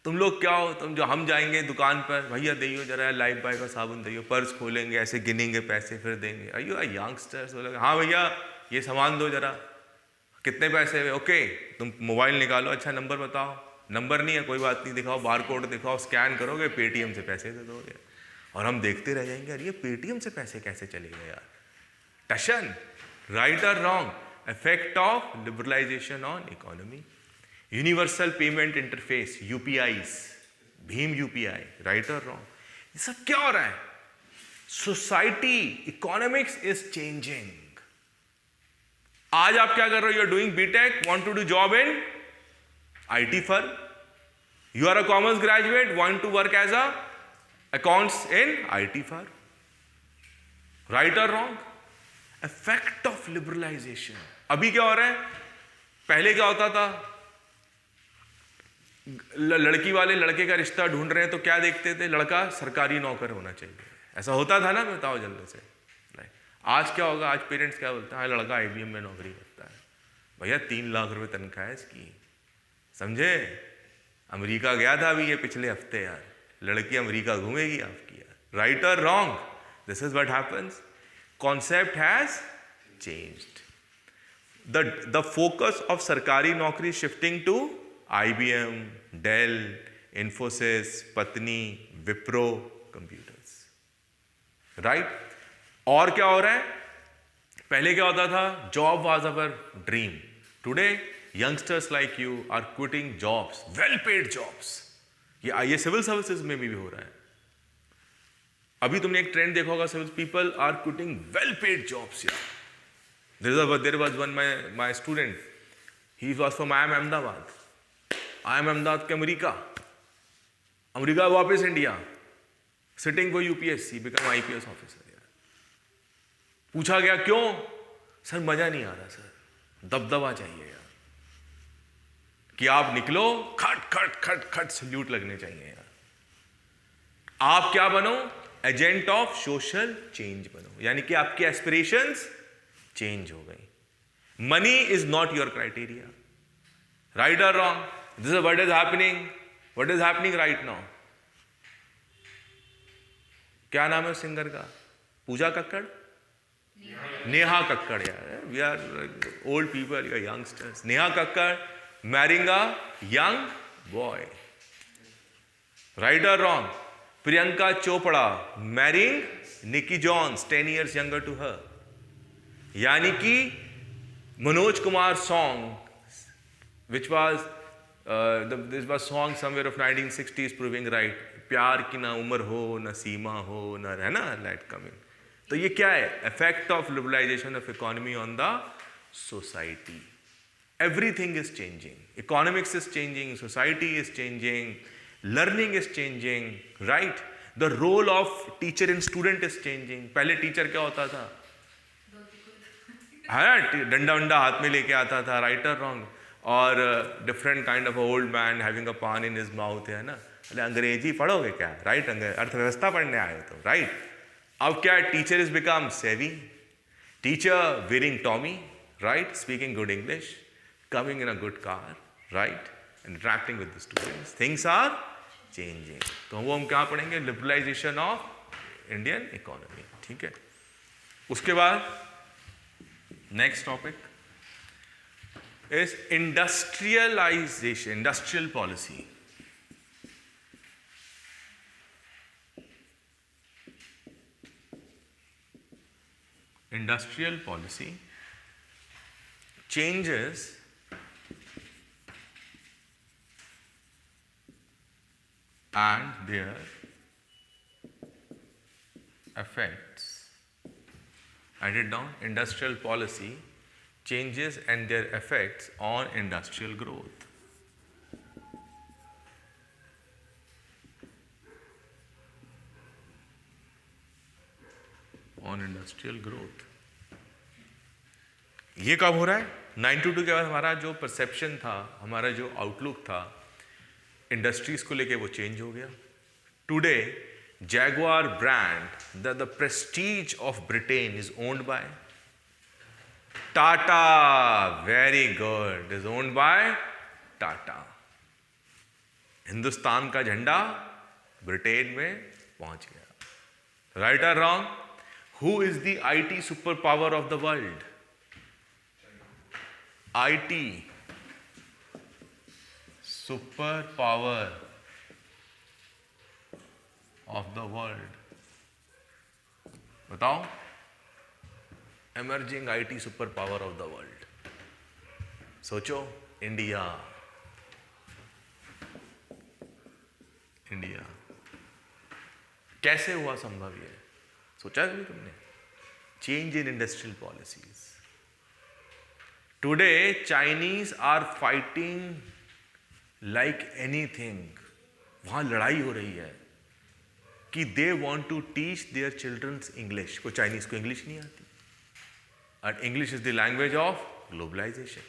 तुम लोग। क्या हो तुम? जो हम जाएंगे दुकान पर, भैया दियो जरा लाइफ बॉय का साबुन दियो, पर्स खोलेंगे, ऐसे गिनेंगे पैसे, फिर देंगे। अयो यंगस्टर्स बोलेंगे हाँ भैया ये सामान दो जरा, कितने पैसे हुए? ओके, तुम मोबाइल निकालो, अच्छा नंबर बताओ, नंबर नहीं है कोई बात नहीं, दिखाओ बार कोड दिखाओ, स्कैन करोगे, पेटीएम से पैसे दे दोगे। और हम देखते रह जाएंगे यार ये पेटीएम से पैसे कैसे चले गए यार। टशन, राइट और wrong? Effect of liberalisation on economy. Universal payment interface, UPIs, Bhim UPI, right और रॉन्ग? ये सब क्या हो रहा है? Society, economics is changing. आज आप क्या कर रहे हो? You are doing B Tech, want to do job in IT firm. You are a commerce graduate, want to work as a accounts in IT firm. Right और रॉन्ग? Effect of liberalisation. अभी क्या हो रहा है? पहले क्या होता था? लड़की वाले लड़के का रिश्ता ढूंढ रहे हैं तो क्या देखते थे? लड़का सरकारी नौकर होना चाहिए, ऐसा होता था ना? बताओ जल्दी से। आज क्या होगा, आज पेरेंट्स क्या बोलते हैं, हाँ लड़का IBM में नौकरी करता है, भैया 3 लाख रुपए तनख्वाह है इसकी, समझे। अमेरिका गया था अभी ये पिछले हफ्ते यार, लड़की अमेरिका घूमेगी आपकी यार, राइट और wrong, this is what happens, concept has changed. The focus of सरकारी नौकरी shifting to IBM, Dell, Infosys, Patni, Wipro, computers, right? और क्या हो रहा है, पहले क्या होता था, job was our dream. Today, youngsters like you are quitting jobs, well-paid jobs. ये सिविल सर्विसेज में भी हो रहा है। अभी तुमने एक ट्रेंड देखा होगा, civil people are quitting well paid jobs यार। There was one my student, he was from IIM Ahmedabad, IIM Ahmedabad के अमेरिका वापस India, sitting for UPSC, become IPS officer यार। पूछा गया क्यों, सर मजा नहीं आ रहा सर, दबदबा चाहिए यार, कि आप निकलो खट खट खट खट सल्यूट लगने चाहिए यार। आप क्या बनो, एजेंट ऑफ सोशल चेंज बनो, यानी कि आपके एस्पिरेशंस चेंज हो गई। Money is not your criteria, right और wrong, this is what is happening right now. क्या नाम है सिंगर का, पूजा कक्कड़, नेहा कक्कड़ यार, we are old people, you are youngsters. Neha Kakkar marrying a young boy, right और wrong. Priyanka Chopra marrying Nick Jonas 10 years younger to her, यानी कि Manoj Kumar song which was this was song somewhere of 1960s proving right, प्यार की ना उम्र हो ना सीमा हो ना, है ना, लाइट कमिंग। तो ये क्या है, effect of liberalisation of economy on the society. Everything is changing, economics is changing, society is changing, learning is changing, right. The role of teacher in student is changing. पहले teacher क्या होता था, है ना, डंडा वंडा हाथ में लेके आता था, राइट और रॉन्ग, और different kind of old man having a पान इन हिज माउथ, है ना। अरे अंग्रेजी पढ़ोगे क्या, राइट, अर्थव्यवस्था पढ़ने आए हो तो, राइट। अब क्या, teacher is become savvy, teacher wearing Tommy, right, speaking good English, coming in a good car, right, interacting with the students, things are changing. तो वो हम क्या पढ़ेंगे, लिबरलाइजेशन ऑफ इंडियन इकोनॉमी, ठीक है। उसके बाद next topic is industrialization, industrial policy. Industrial policy changes and their effects. Write it down. Industrial policy changes and their effects on industrial growth. On industrial growth. ये कब हो रहा है, 92 के बाद हमारा जो परसेप्शन था, हमारा जो आउटलुक था इंडस्ट्रीज को लेके, वो चेंज हो गया। Today Jaguar brand, the prestige of Britain is owned by Tata. Very good, is owned by Tata. Hindustan का झंडा ब्रिटेन में पहुंच गया, राइट और wrong. Who is the IT superpower of the world? IT superpower of the world, बताओ, emerging IT super power of the world, सोचो, India. India कैसे हुआ संभव, ये सोचा कभी तुमने? Change in industrial policies. Today Chinese are fighting like anything, वहां लड़ाई हो रही है कि they want to teach their childrens English. को चाइनीज को इंग्लिश नहीं आती, and English is the language of globalisation,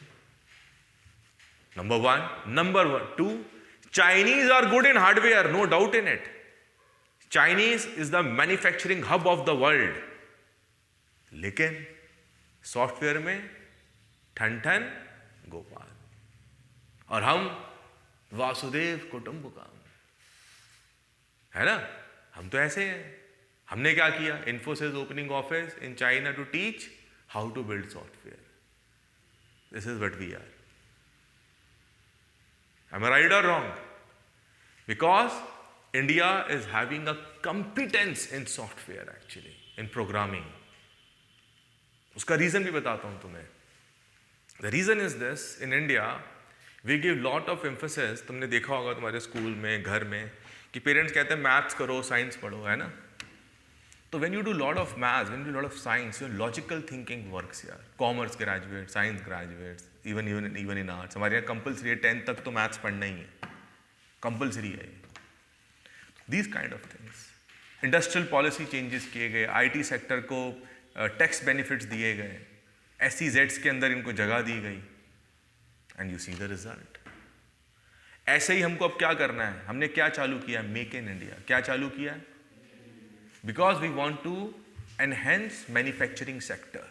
number 1। Number 2, Chinese are good in hardware, no doubt in it. Chinese is the manufacturing hub of the world, लेकिन software में ठन ठन गोपाल, और हम वासुदेव कुटुंबकम, है ना? हम तो ऐसे हैं। हमने क्या किया? Infosys opening office in China to teach how to build software. This is what we are. Am I right or wrong? Because India is having a competence in software actually, in programming. उसका reason भी बताता हूं तुम्हें. The reason is this: in India, we give lot of emphasis. तुमने देखा होगा तुम्हारे school में, घर में, कि पेरेंट्स कहते हैं मैथ्स करो, साइंस पढ़ो, है ना? तो when you do lot of maths, when you do lot of science, your logical thinking works यार. Commerce graduates, science graduates, even in arts. हमारे यहाँ कंपल्सरी है 10th तक तो मैथ्स पढ़ना ही है, कंपल्सरी है. These kind of things. Industrial policy changes किए गए, आईटी सेक्टर को टैक्स बेनिफिट्स दिए गए, SEZs के अंदर इनको जगह दी गई, and you see the result. ऐसे ही हमको अब क्या करना है? हमने क्या चालू किया? Make in India. क्या चालू किया? Because we want to enhance manufacturing sector.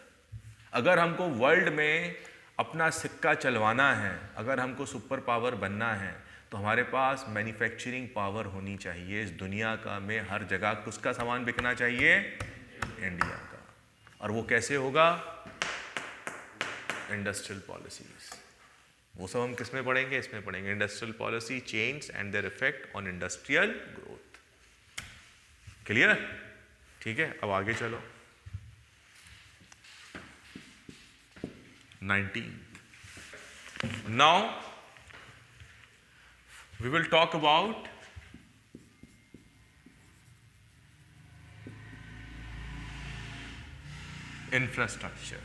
अगर हमको वर्ल्ड में अपना सिक्का चलवाना है, अगर हमको सुपर पावर बनना है, तो हमारे पास मैन्युफैक्चरिंग पावर होनी चाहिए. इस दुनिया का में हर जगह किसका सामान बिकना चाहिए? इंडिया का. और वो कैसे होगा? Industrial policies. वो सब हम किस में पढ़ेंगे? इसमें पढ़ेंगे. Industrial policy change and their effect on industrial growth. Clear? ठीक है, अब आगे चलो. 19th. Now we will talk about infrastructure.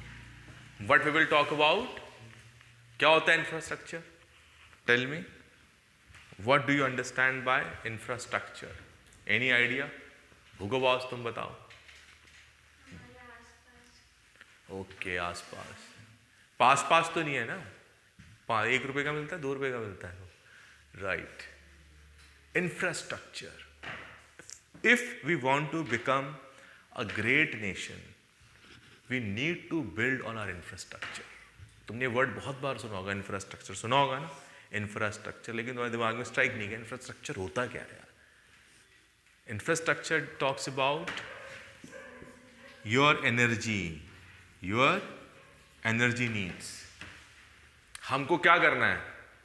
What we will talk about? क्या होता है infrastructure? Tell me. What do you understand by infrastructure? Any idea? भूगो boss, तुम बताओ. ओके, आसपास. पास पास तो नहीं है ना? 1 रुपए का मिलता है, 2 रुपए का मिलता है. Right. Infrastructure. If we want to become a great nation, we need to build on our infrastructure. तुमने वर्ड बहुत बार सुना होगा, इंफ्रास्ट्रक्चर सुना होगा ना? इंफ्रास्ट्रक्चर. लेकिन तुम्हारे दिमाग में स्ट्राइक नहीं किया इंफ्रास्ट्रक्चर होता क्या है. Infrastructure talks about your energy needs. हमको क्या करना है?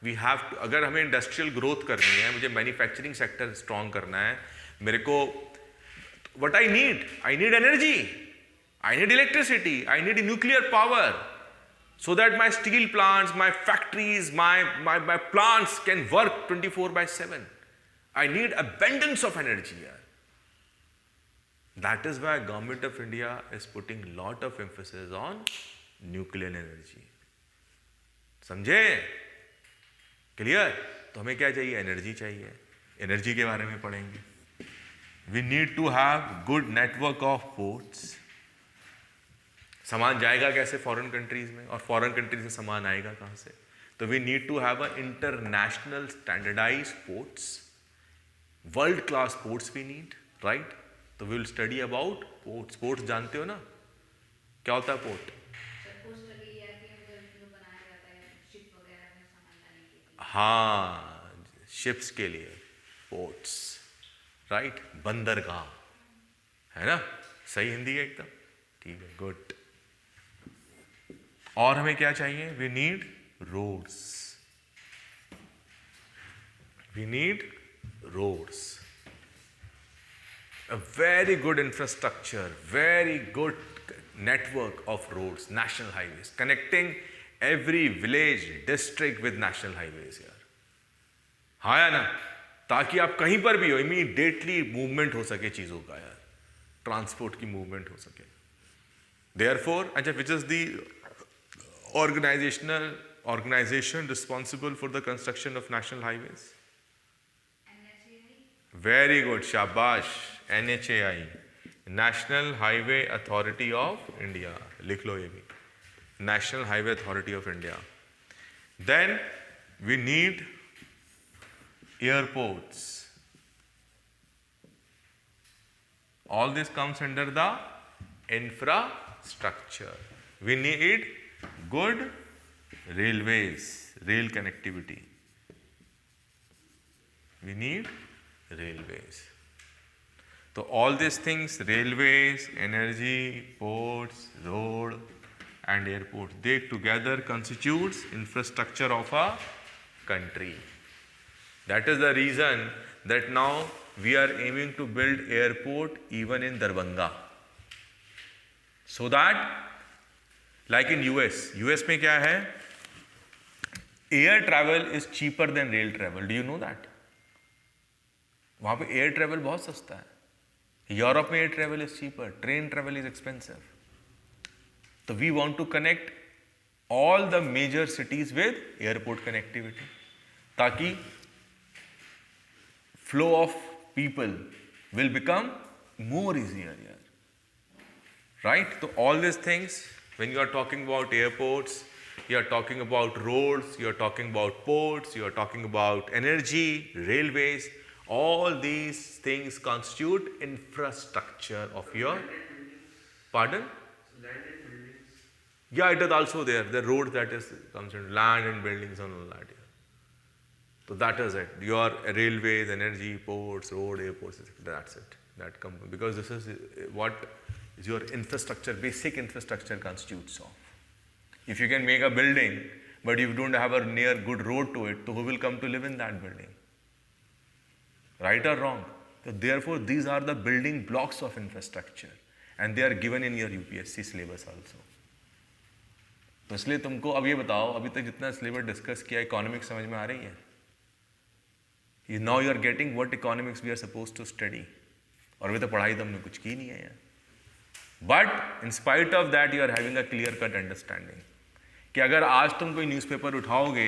We have to, अगर हमें इंडस्ट्रियल ग्रोथ करनी है, मुझे मैन्युफैक्चरिंग सेक्टर स्ट्रॉन्ग करना है, मेरे को what I need energy, I need electricity, I need nuclear power, so that my steel plants, my factories, my plants can work 24/7. I need abundance of energy here. That is why Government of India is putting lot of emphasis on nuclear energy. समझे? Clear? तो हमें क्या चाहिए? Energy चाहिए. Energy के बारे में पढ़ेंगे. We need to have good network of ports. सामान जाएगा कैसे फॉरेन कंट्रीज में, और फॉरेन कंट्रीज में सामान आएगा कहाँ से? तो we need to have a international standardized ports. World class ports we need, right? तो we will study about ports. Ports जानते हो ना? क्या होता है पोर्ट? हाँ, शिप्स के लिए पोर्ट्स, राइट? बंदरगाह, है ना? सही हिंदी है एकदम. ठीक है, गुड. और हमें क्या चाहिए? We need roads. We need roads. A very good infrastructure, very good network of roads, national highways, connecting every village, district with national highways यार. हाँ या ना? ताकि आप कहीं पर भी हो, इमीडिएटली मूवमेंट हो सके चीज़ों का यार, ट्रांसपोर्ट की मूवमेंट हो सके. Therefore, अच्छा, which is the organization responsible for the construction of national highways? Very good, शाबाश. NHAI, national highway authority of India. लिख लो ये भी, national highway authority of India. Then we need airports. All this comes under the infrastructure. infrastructure. We need good railways, rail connectivity. We need railways. So all these things, railways, energy, ports, road and airports, they together constitutes infrastructure of a country. That is the reason that now we are aiming to build airport even in Darbhanga. So that, like in US में क्या है? Air travel is cheaper than rail travel. Do you know that? वहाँ पे air travel बहुत सस्ता है. Europe में air travel is cheaper. Train travel is expensive. So we want to connect all the major cities with airport connectivity, ताकि flow of people will become more easier here. Right? So all these things, when you are talking about airports, you are talking about roads, you are talking about ports, you are talking about energy, railways, all these things constitute infrastructure of your, pardon? Yeah, it is also there, the road that is comes in land and buildings and all that. Yeah. So that is it. Your railways, energy, ports, road, airports, that's it. That because this is what is your infrastructure, basic infrastructure constitutes of. If you can make a building, but you don't have a near good road to it, so who will come to live in that building? Right or wrong? So therefore, these are the building blocks of infrastructure, and they are given in your UPSC syllabus also. तो इसलिए तुमको अब ये बताओ, अभी तक जितना syllabus discuss किया, इकोनॉमिक्स समझ में आ रही है? Now you are getting what economics we are supposed to study. और अभी तो पढ़ाई तो हमने कुछ की नहीं है यार. But in spite of that, you are having a clear-cut understanding. कि अगर आज तुम कोई न्यूज़पेपर उठाओगे,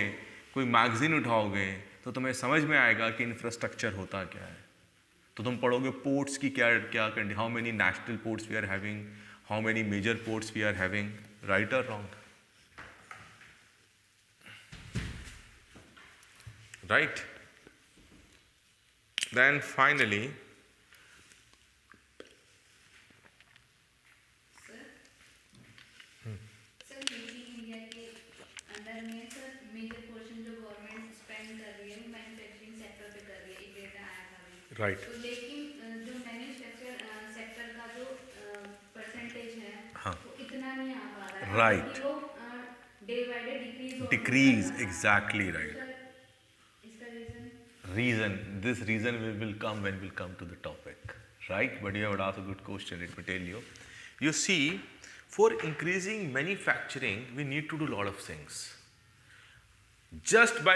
कोई मैगजीन उठाओगे, तो तुम्हें समझ में आएगा कि इंफ्रास्ट्रक्चर होता क्या है. तो तुम पढ़ोगे पोर्ट्स की क्या condition, how many national ports we are having, how many major ports we are having, right और wrong? Right? Then finally, sir make in India के अंदर में सर मेजर पोर्शन जो गवर्नमेंट स्पेंड कर रही है वो मैन्युफैक्चरिंग सेक्टर पे कर रही है, एक डेटा आया था अभी. Right. तो लेकिन जो मैन्युफैक्चर सेक्टर का जो परसेंटेज है, हाँ. वो इतना नहीं आ पा रहा है. Right. वो day by day Decrease, exactly right. इसका reason? Reason, this reason will come when we'll come to the topic, right? But you have asked a good question, let me tell you. You see, for increasing manufacturing, we need to do a lot of things. Just by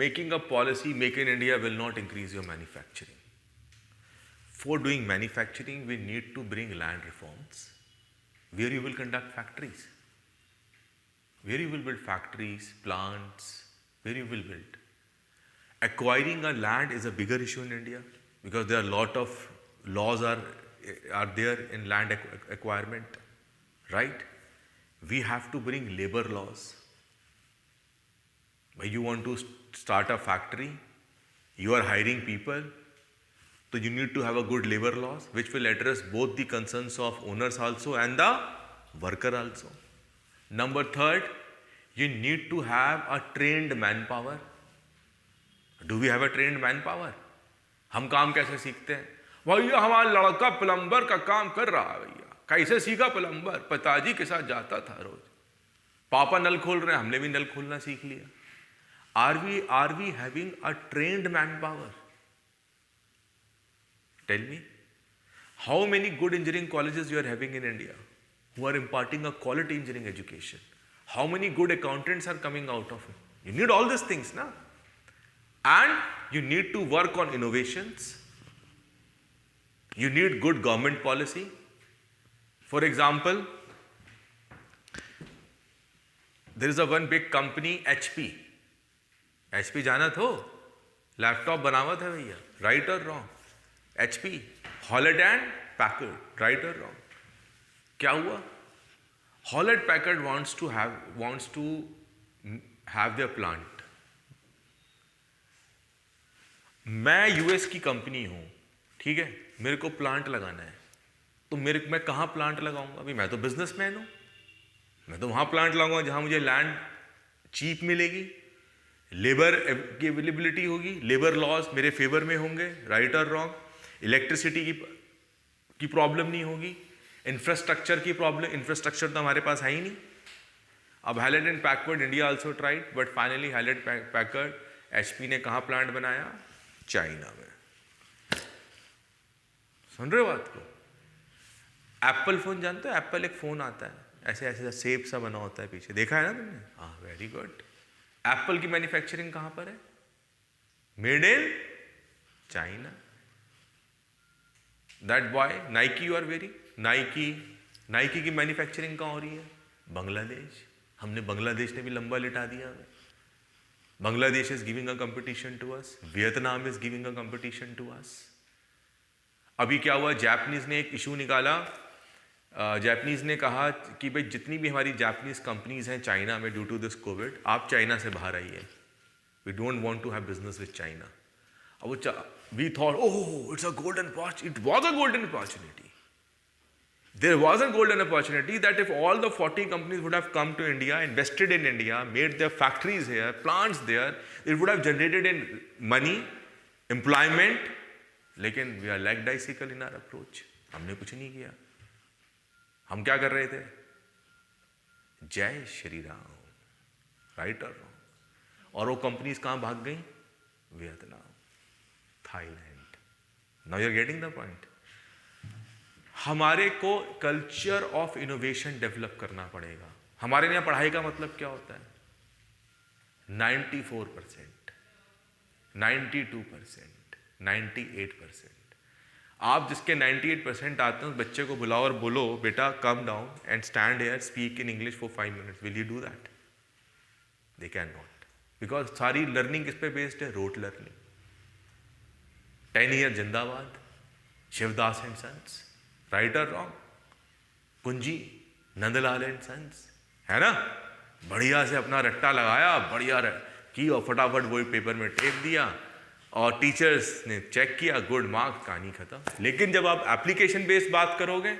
making a policy, Make in India will not increase your manufacturing. For doing manufacturing, we need to bring land reforms, where you will conduct factories, where you will build factories, plants, where you will build. Acquiring a land is a bigger issue in India because there are a lot of laws are there in land acquirement, right? We have to bring labor laws. When you want to start a factory, you are hiring people, so you need to have a good labor laws which will address both the concerns of owners also and the worker also. Number third, you need to have a trained manpower. Do we have a trained manpower? हम काम कैसे सीखते हैं? भैया हमारा लड़का plumber का काम कर रहा है भैया. कैसे सीखा प्लम्बर? पिताजी के साथ जाता था रोज. पापा नल खोल रहे हैं, हमने भी नल खोलना सीख लिया. Are we having a trained manpower? Tell me. How many good engineering colleges you are having in India who are imparting a quality engineering education? How many good accountants are coming out of it? You need all these things, na? And you need to work on innovations. You need good government policy. For example, there is a one big company, HP. HP जाना तो laptop बनावत है भैया, right और wrong? HP, Hewlett and Packard, right और wrong? क्या हुआ? Hewlett Packard wants to have their plant. मैं यूएस की कंपनी हूं, ठीक है, मेरे को प्लांट लगाना है. तो मैं कहाँ प्लांट लगाऊंगा? अभी मैं तो बिजनेसमैन हूँ, मैं तो वहाँ प्लांट लगाऊंगा जहाँ मुझे लैंड चीप मिलेगी, लेबर की अवेलेबिलिटी होगी, लेबर लॉज मेरे फेवर में होंगे, राइट और रॉन्ग, इलेक्ट्रिसिटी की प्रॉब्लम नहीं होगी, इंफ्रास्ट्रक्चर की प्रॉब्लम, इंफ्रास्ट्रक्चर तो हमारे पास है ही नहीं। अब Hewlett and Packard, India also tried, but finally Hewlett Packard HP ने कहाँ प्लांट बनाया? चाइना में। सुन रहे हो बात को? एप्पल फोन जानते हो? एप्पल एक फोन आता है, ऐसे ऐसे सेब सा बना होता है पीछे, देखा है ना तुमने? हाँ, वेरी गुड। एप्पल की मैन्युफैक्चरिंग कहां पर है? Made in China. That boy Nike, you are very Nike की मैन्युफैक्चरिंग कहां हो रही है? बांग्लादेश। हमने बांग्लादेश ने भी लंबा लिटा दिया हमें। Bangladesh is giving a competition to us, Vietnam is giving a competition to us. अभी क्या हुआ, जापानीज ने एक इशू निकाला, जापानीज ने कहा कि भाई जितनी भी हमारी जापानीज कंपनीज हैं चाइना में, ड्यू टू दिस कोविड, आप चाइना से बाहर आइए, we don't want to have business with China. अब वो we thought oh it's a golden opportunity, it was a golden opportunity, there was a golden opportunity that if all the 40 companies would have come to India, invested in India, made their factories here, plants there, it would have generated in money, employment. लेकिन we are lackadaisical in our approach, हमने कुछ नहीं किया। हम क्या कर रहे थे? जय श्री राम, राइट और रॉन्ग। और वो कंपनीज कहाँ भाग गई? Vietnam, Thailand. Now you are getting the point. हमारे को कल्चर ऑफ इनोवेशन डेवलप करना पड़ेगा। हमारे यहाँ पढ़ाई का मतलब क्या होता है? 94%, 92%, 98%। आप जिसके 98% आते हैं उस बच्चे को बुलाओ और बोलो बेटा come down and stand here, speak in English for 5 minutes, will you do that? They can not, because सारी लर्निंग किस पे बेस्ड है? Rote learning. 10 ईयर जिंदाबाद, शिवदास एंड सन्स, राइट और रॉन्ग, कुंजी, नंदलाल एंड सन्स, है ना? बढ़िया से अपना रट्टा लगाया, बढ़िया की और फटाफट वही पेपर में टेप दिया और टीचर्स ने चेक किया, गुड मार्क्स, कहानी खत्म। लेकिन जब आप एप्लीकेशन बेस्ड बात करोगे,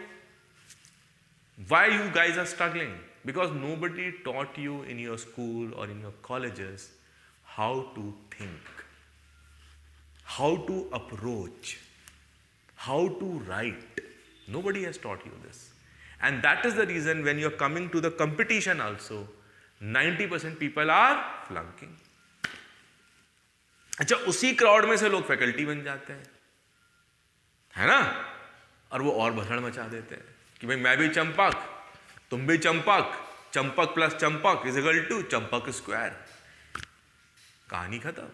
why you guys are struggling? Because nobody taught you in your school और in your colleges how to think, how to approach, how to write. Nobody has taught you this, and that is the reason when you are coming to the competition also 90% people are flunking. अच्छा, उसी crowd में से लोग faculty बन जाते हैं, है ना? और वो और भसड़ मचा देते हैं कि भाई मैं भी चंपक, तुम भी Champak, Champak plus Champak is equal to Champak square, कहानी खत्म।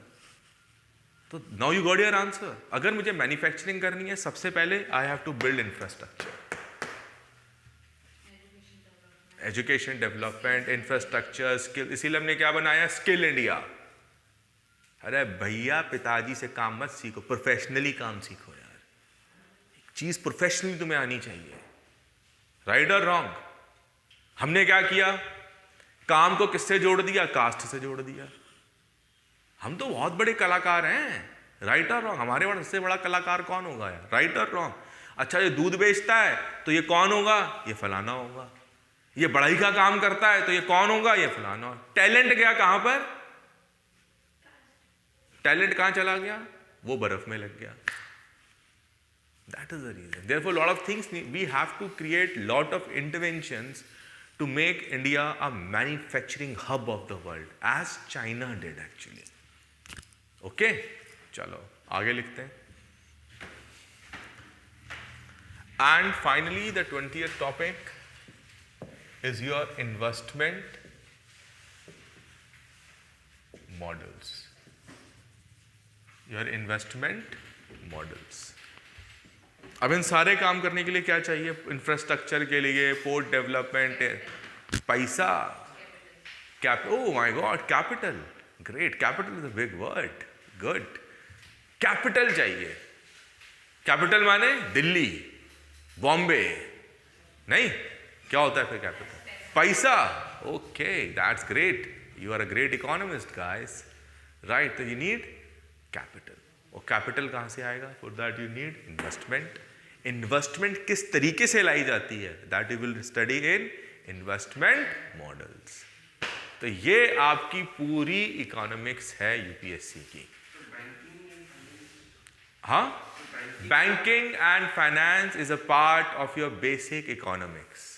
तो now you got your answer. अगर मुझे मैन्युफैक्चरिंग करनी है, सबसे पहले I have to build infrastructure, education development, infrastructure, skill. इसीलिए हमने क्या बनाया? Skill India. अरे भैया पिताजी से काम मत सीखो, प्रोफेशनली काम सीखो यार। चीज प्रोफेशनली तुम्हें आनी चाहिए, राइट और रॉन्ग? हमने क्या किया? काम को किससे जोड़ दिया? कास्ट से जोड़ दिया। हम तो बहुत बड़े कलाकार हैं, राइट और रॉन्ग? हमारे वहाँ से बड़ा कलाकार कौन होगा यार, राइट और रॉन्ग? अच्छा, ये दूध बेचता है तो ये कौन होगा? ये फलाना होगा। ये बढ़ई का काम करता है तो ये कौन होगा? ये फलाना होगा। टैलेंट गया कहां पर? टैलेंट कहां चला गया? वो बर्फ में लग गया। That is the reason. Therefore lot of things we have to create lot of interventions to make India a manufacturing hub of the world, as China did actually. Okay, चलो आगे लिखते हैं। And finally, the 20th topic is your investment models. Your investment models. अब इन सारे काम करने के लिए क्या चाहिए? इंफ्रास्ट्रक्चर के लिए, पोर्ट डेवलपमेंट, पैसा, oh my God, capital, great, capital is a big word, good. Capital चाहिए। कैपिटल माने दिल्ली, बॉम्बे नहीं, क्या होता है फिर कैपिटल? पैसा। Okay, that's great, you are a great economist guys, right? तो यू नीड कैपिटल। और कैपिटल कहाँ से आएगा? For that you need investment. Investment किस तरीके से लाई जाती है, that you will study in investment models. तो ये आपकी पूरी इकोनॉमिक्स है यूपीएससी की। हाँ, banking and finance is a part of your basic economics,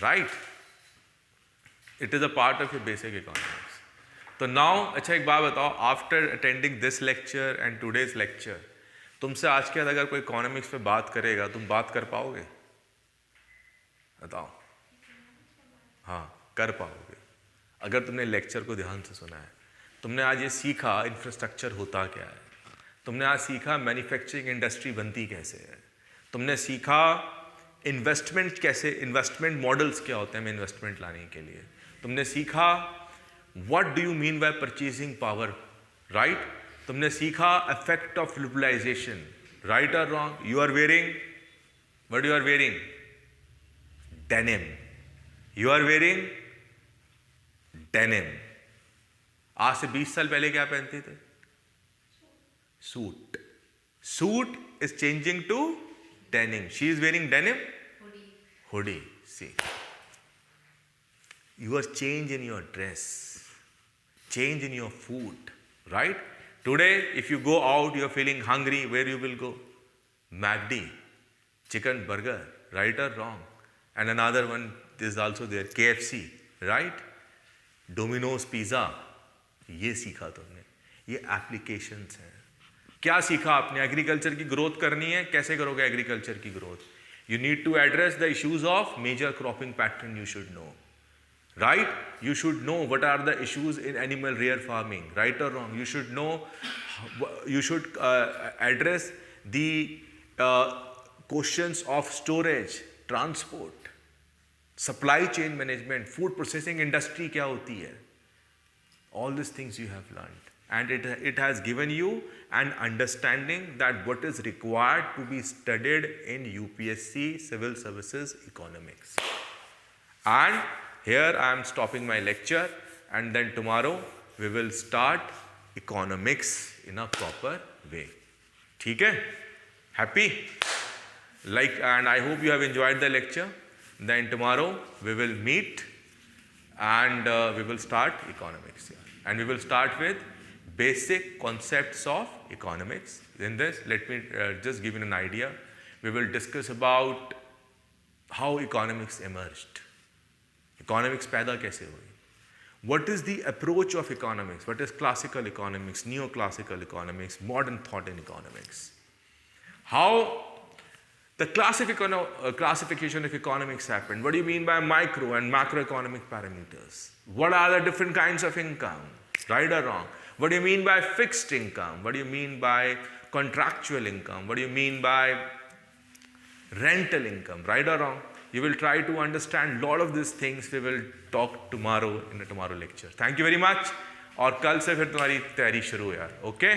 right, it is a part of your basic economics. तो नाउ अच्छा एक बात बताओ, after attending this lecture and today's lecture, तुमसे आज के बाद अगर कोई इकोनॉमिक्स पे बात करेगा, तुम बात कर पाओगे? बताओ। हाँ, कर पाओगे अगर तुमने लेक्चर को ध्यान से सुना है। तुमने आज ये सीखा इंफ्रास्ट्रक्चर होता क्या है, तुमने आज सीखा मैन्युफैक्चरिंग इंडस्ट्री बनती कैसे है, तुमने सीखा इन्वेस्टमेंट कैसे, इन्वेस्टमेंट मॉडल्स क्या होते हैं इन्वेस्टमेंट लाने के लिए, तुमने सीखा what do you mean by purchasing power, right, तुमने सीखा इफेक्ट ऑफ लिबरलाइजेशन, राइट और wrong. You are wearing, what you are wearing, denim, you are wearing denim. आज से 20 साल पहले क्या पहनते थे? Suit. Suit is changing to denim, she is wearing denim, hoodie. See, you are change in your dress, change in your food, right? Today if you go out, you are feeling hungry, where you will go? McD, chicken burger, right or wrong? And another one is also there, KFC, right? Domino's pizza। ये सीखा तुमने, ये applications हैं। क्या सीखा आपने? Agriculture की growth करनी है, कैसे करोगे एग्रीकल्चर की growth? You need to address the issues of major cropping pattern, you should know, right? You should know what are the issues in animal rear farming, right or wrong? You should know, you should address the questions of storage, transport, supply chain management, food processing industry क्या होती है? All these things you have learned, and it has given you an understanding that what is required to be studied in UPSC Civil Services Economics. And here I am stopping my lecture, and then tomorrow we will start economics in a proper way. ठीक है? Happy? Like, and I hope you have enjoyed the lecture. Then tomorrow we will meet and we will start economics here. And we will start with basic concepts of economics. In this, let me just give you an idea. We will discuss about how economics emerged. Economics पैदा कैसे हुई? What is the approach of economics? What is classical economics, neoclassical economics, modern thought in economics? How the classification of economics happened? What do you mean by micro and macroeconomic parameters? What are the different kinds of income, right or wrong? What do you mean by fixed income? What do you mean by contractual income? What do you mean by rental income, right or wrong? You will try to understand lot of these things. We will talk tomorrow in the tomorrow lecture. Thank you very much. और कल से फिर तुम्हारी तैयारी शुरू यार, okay?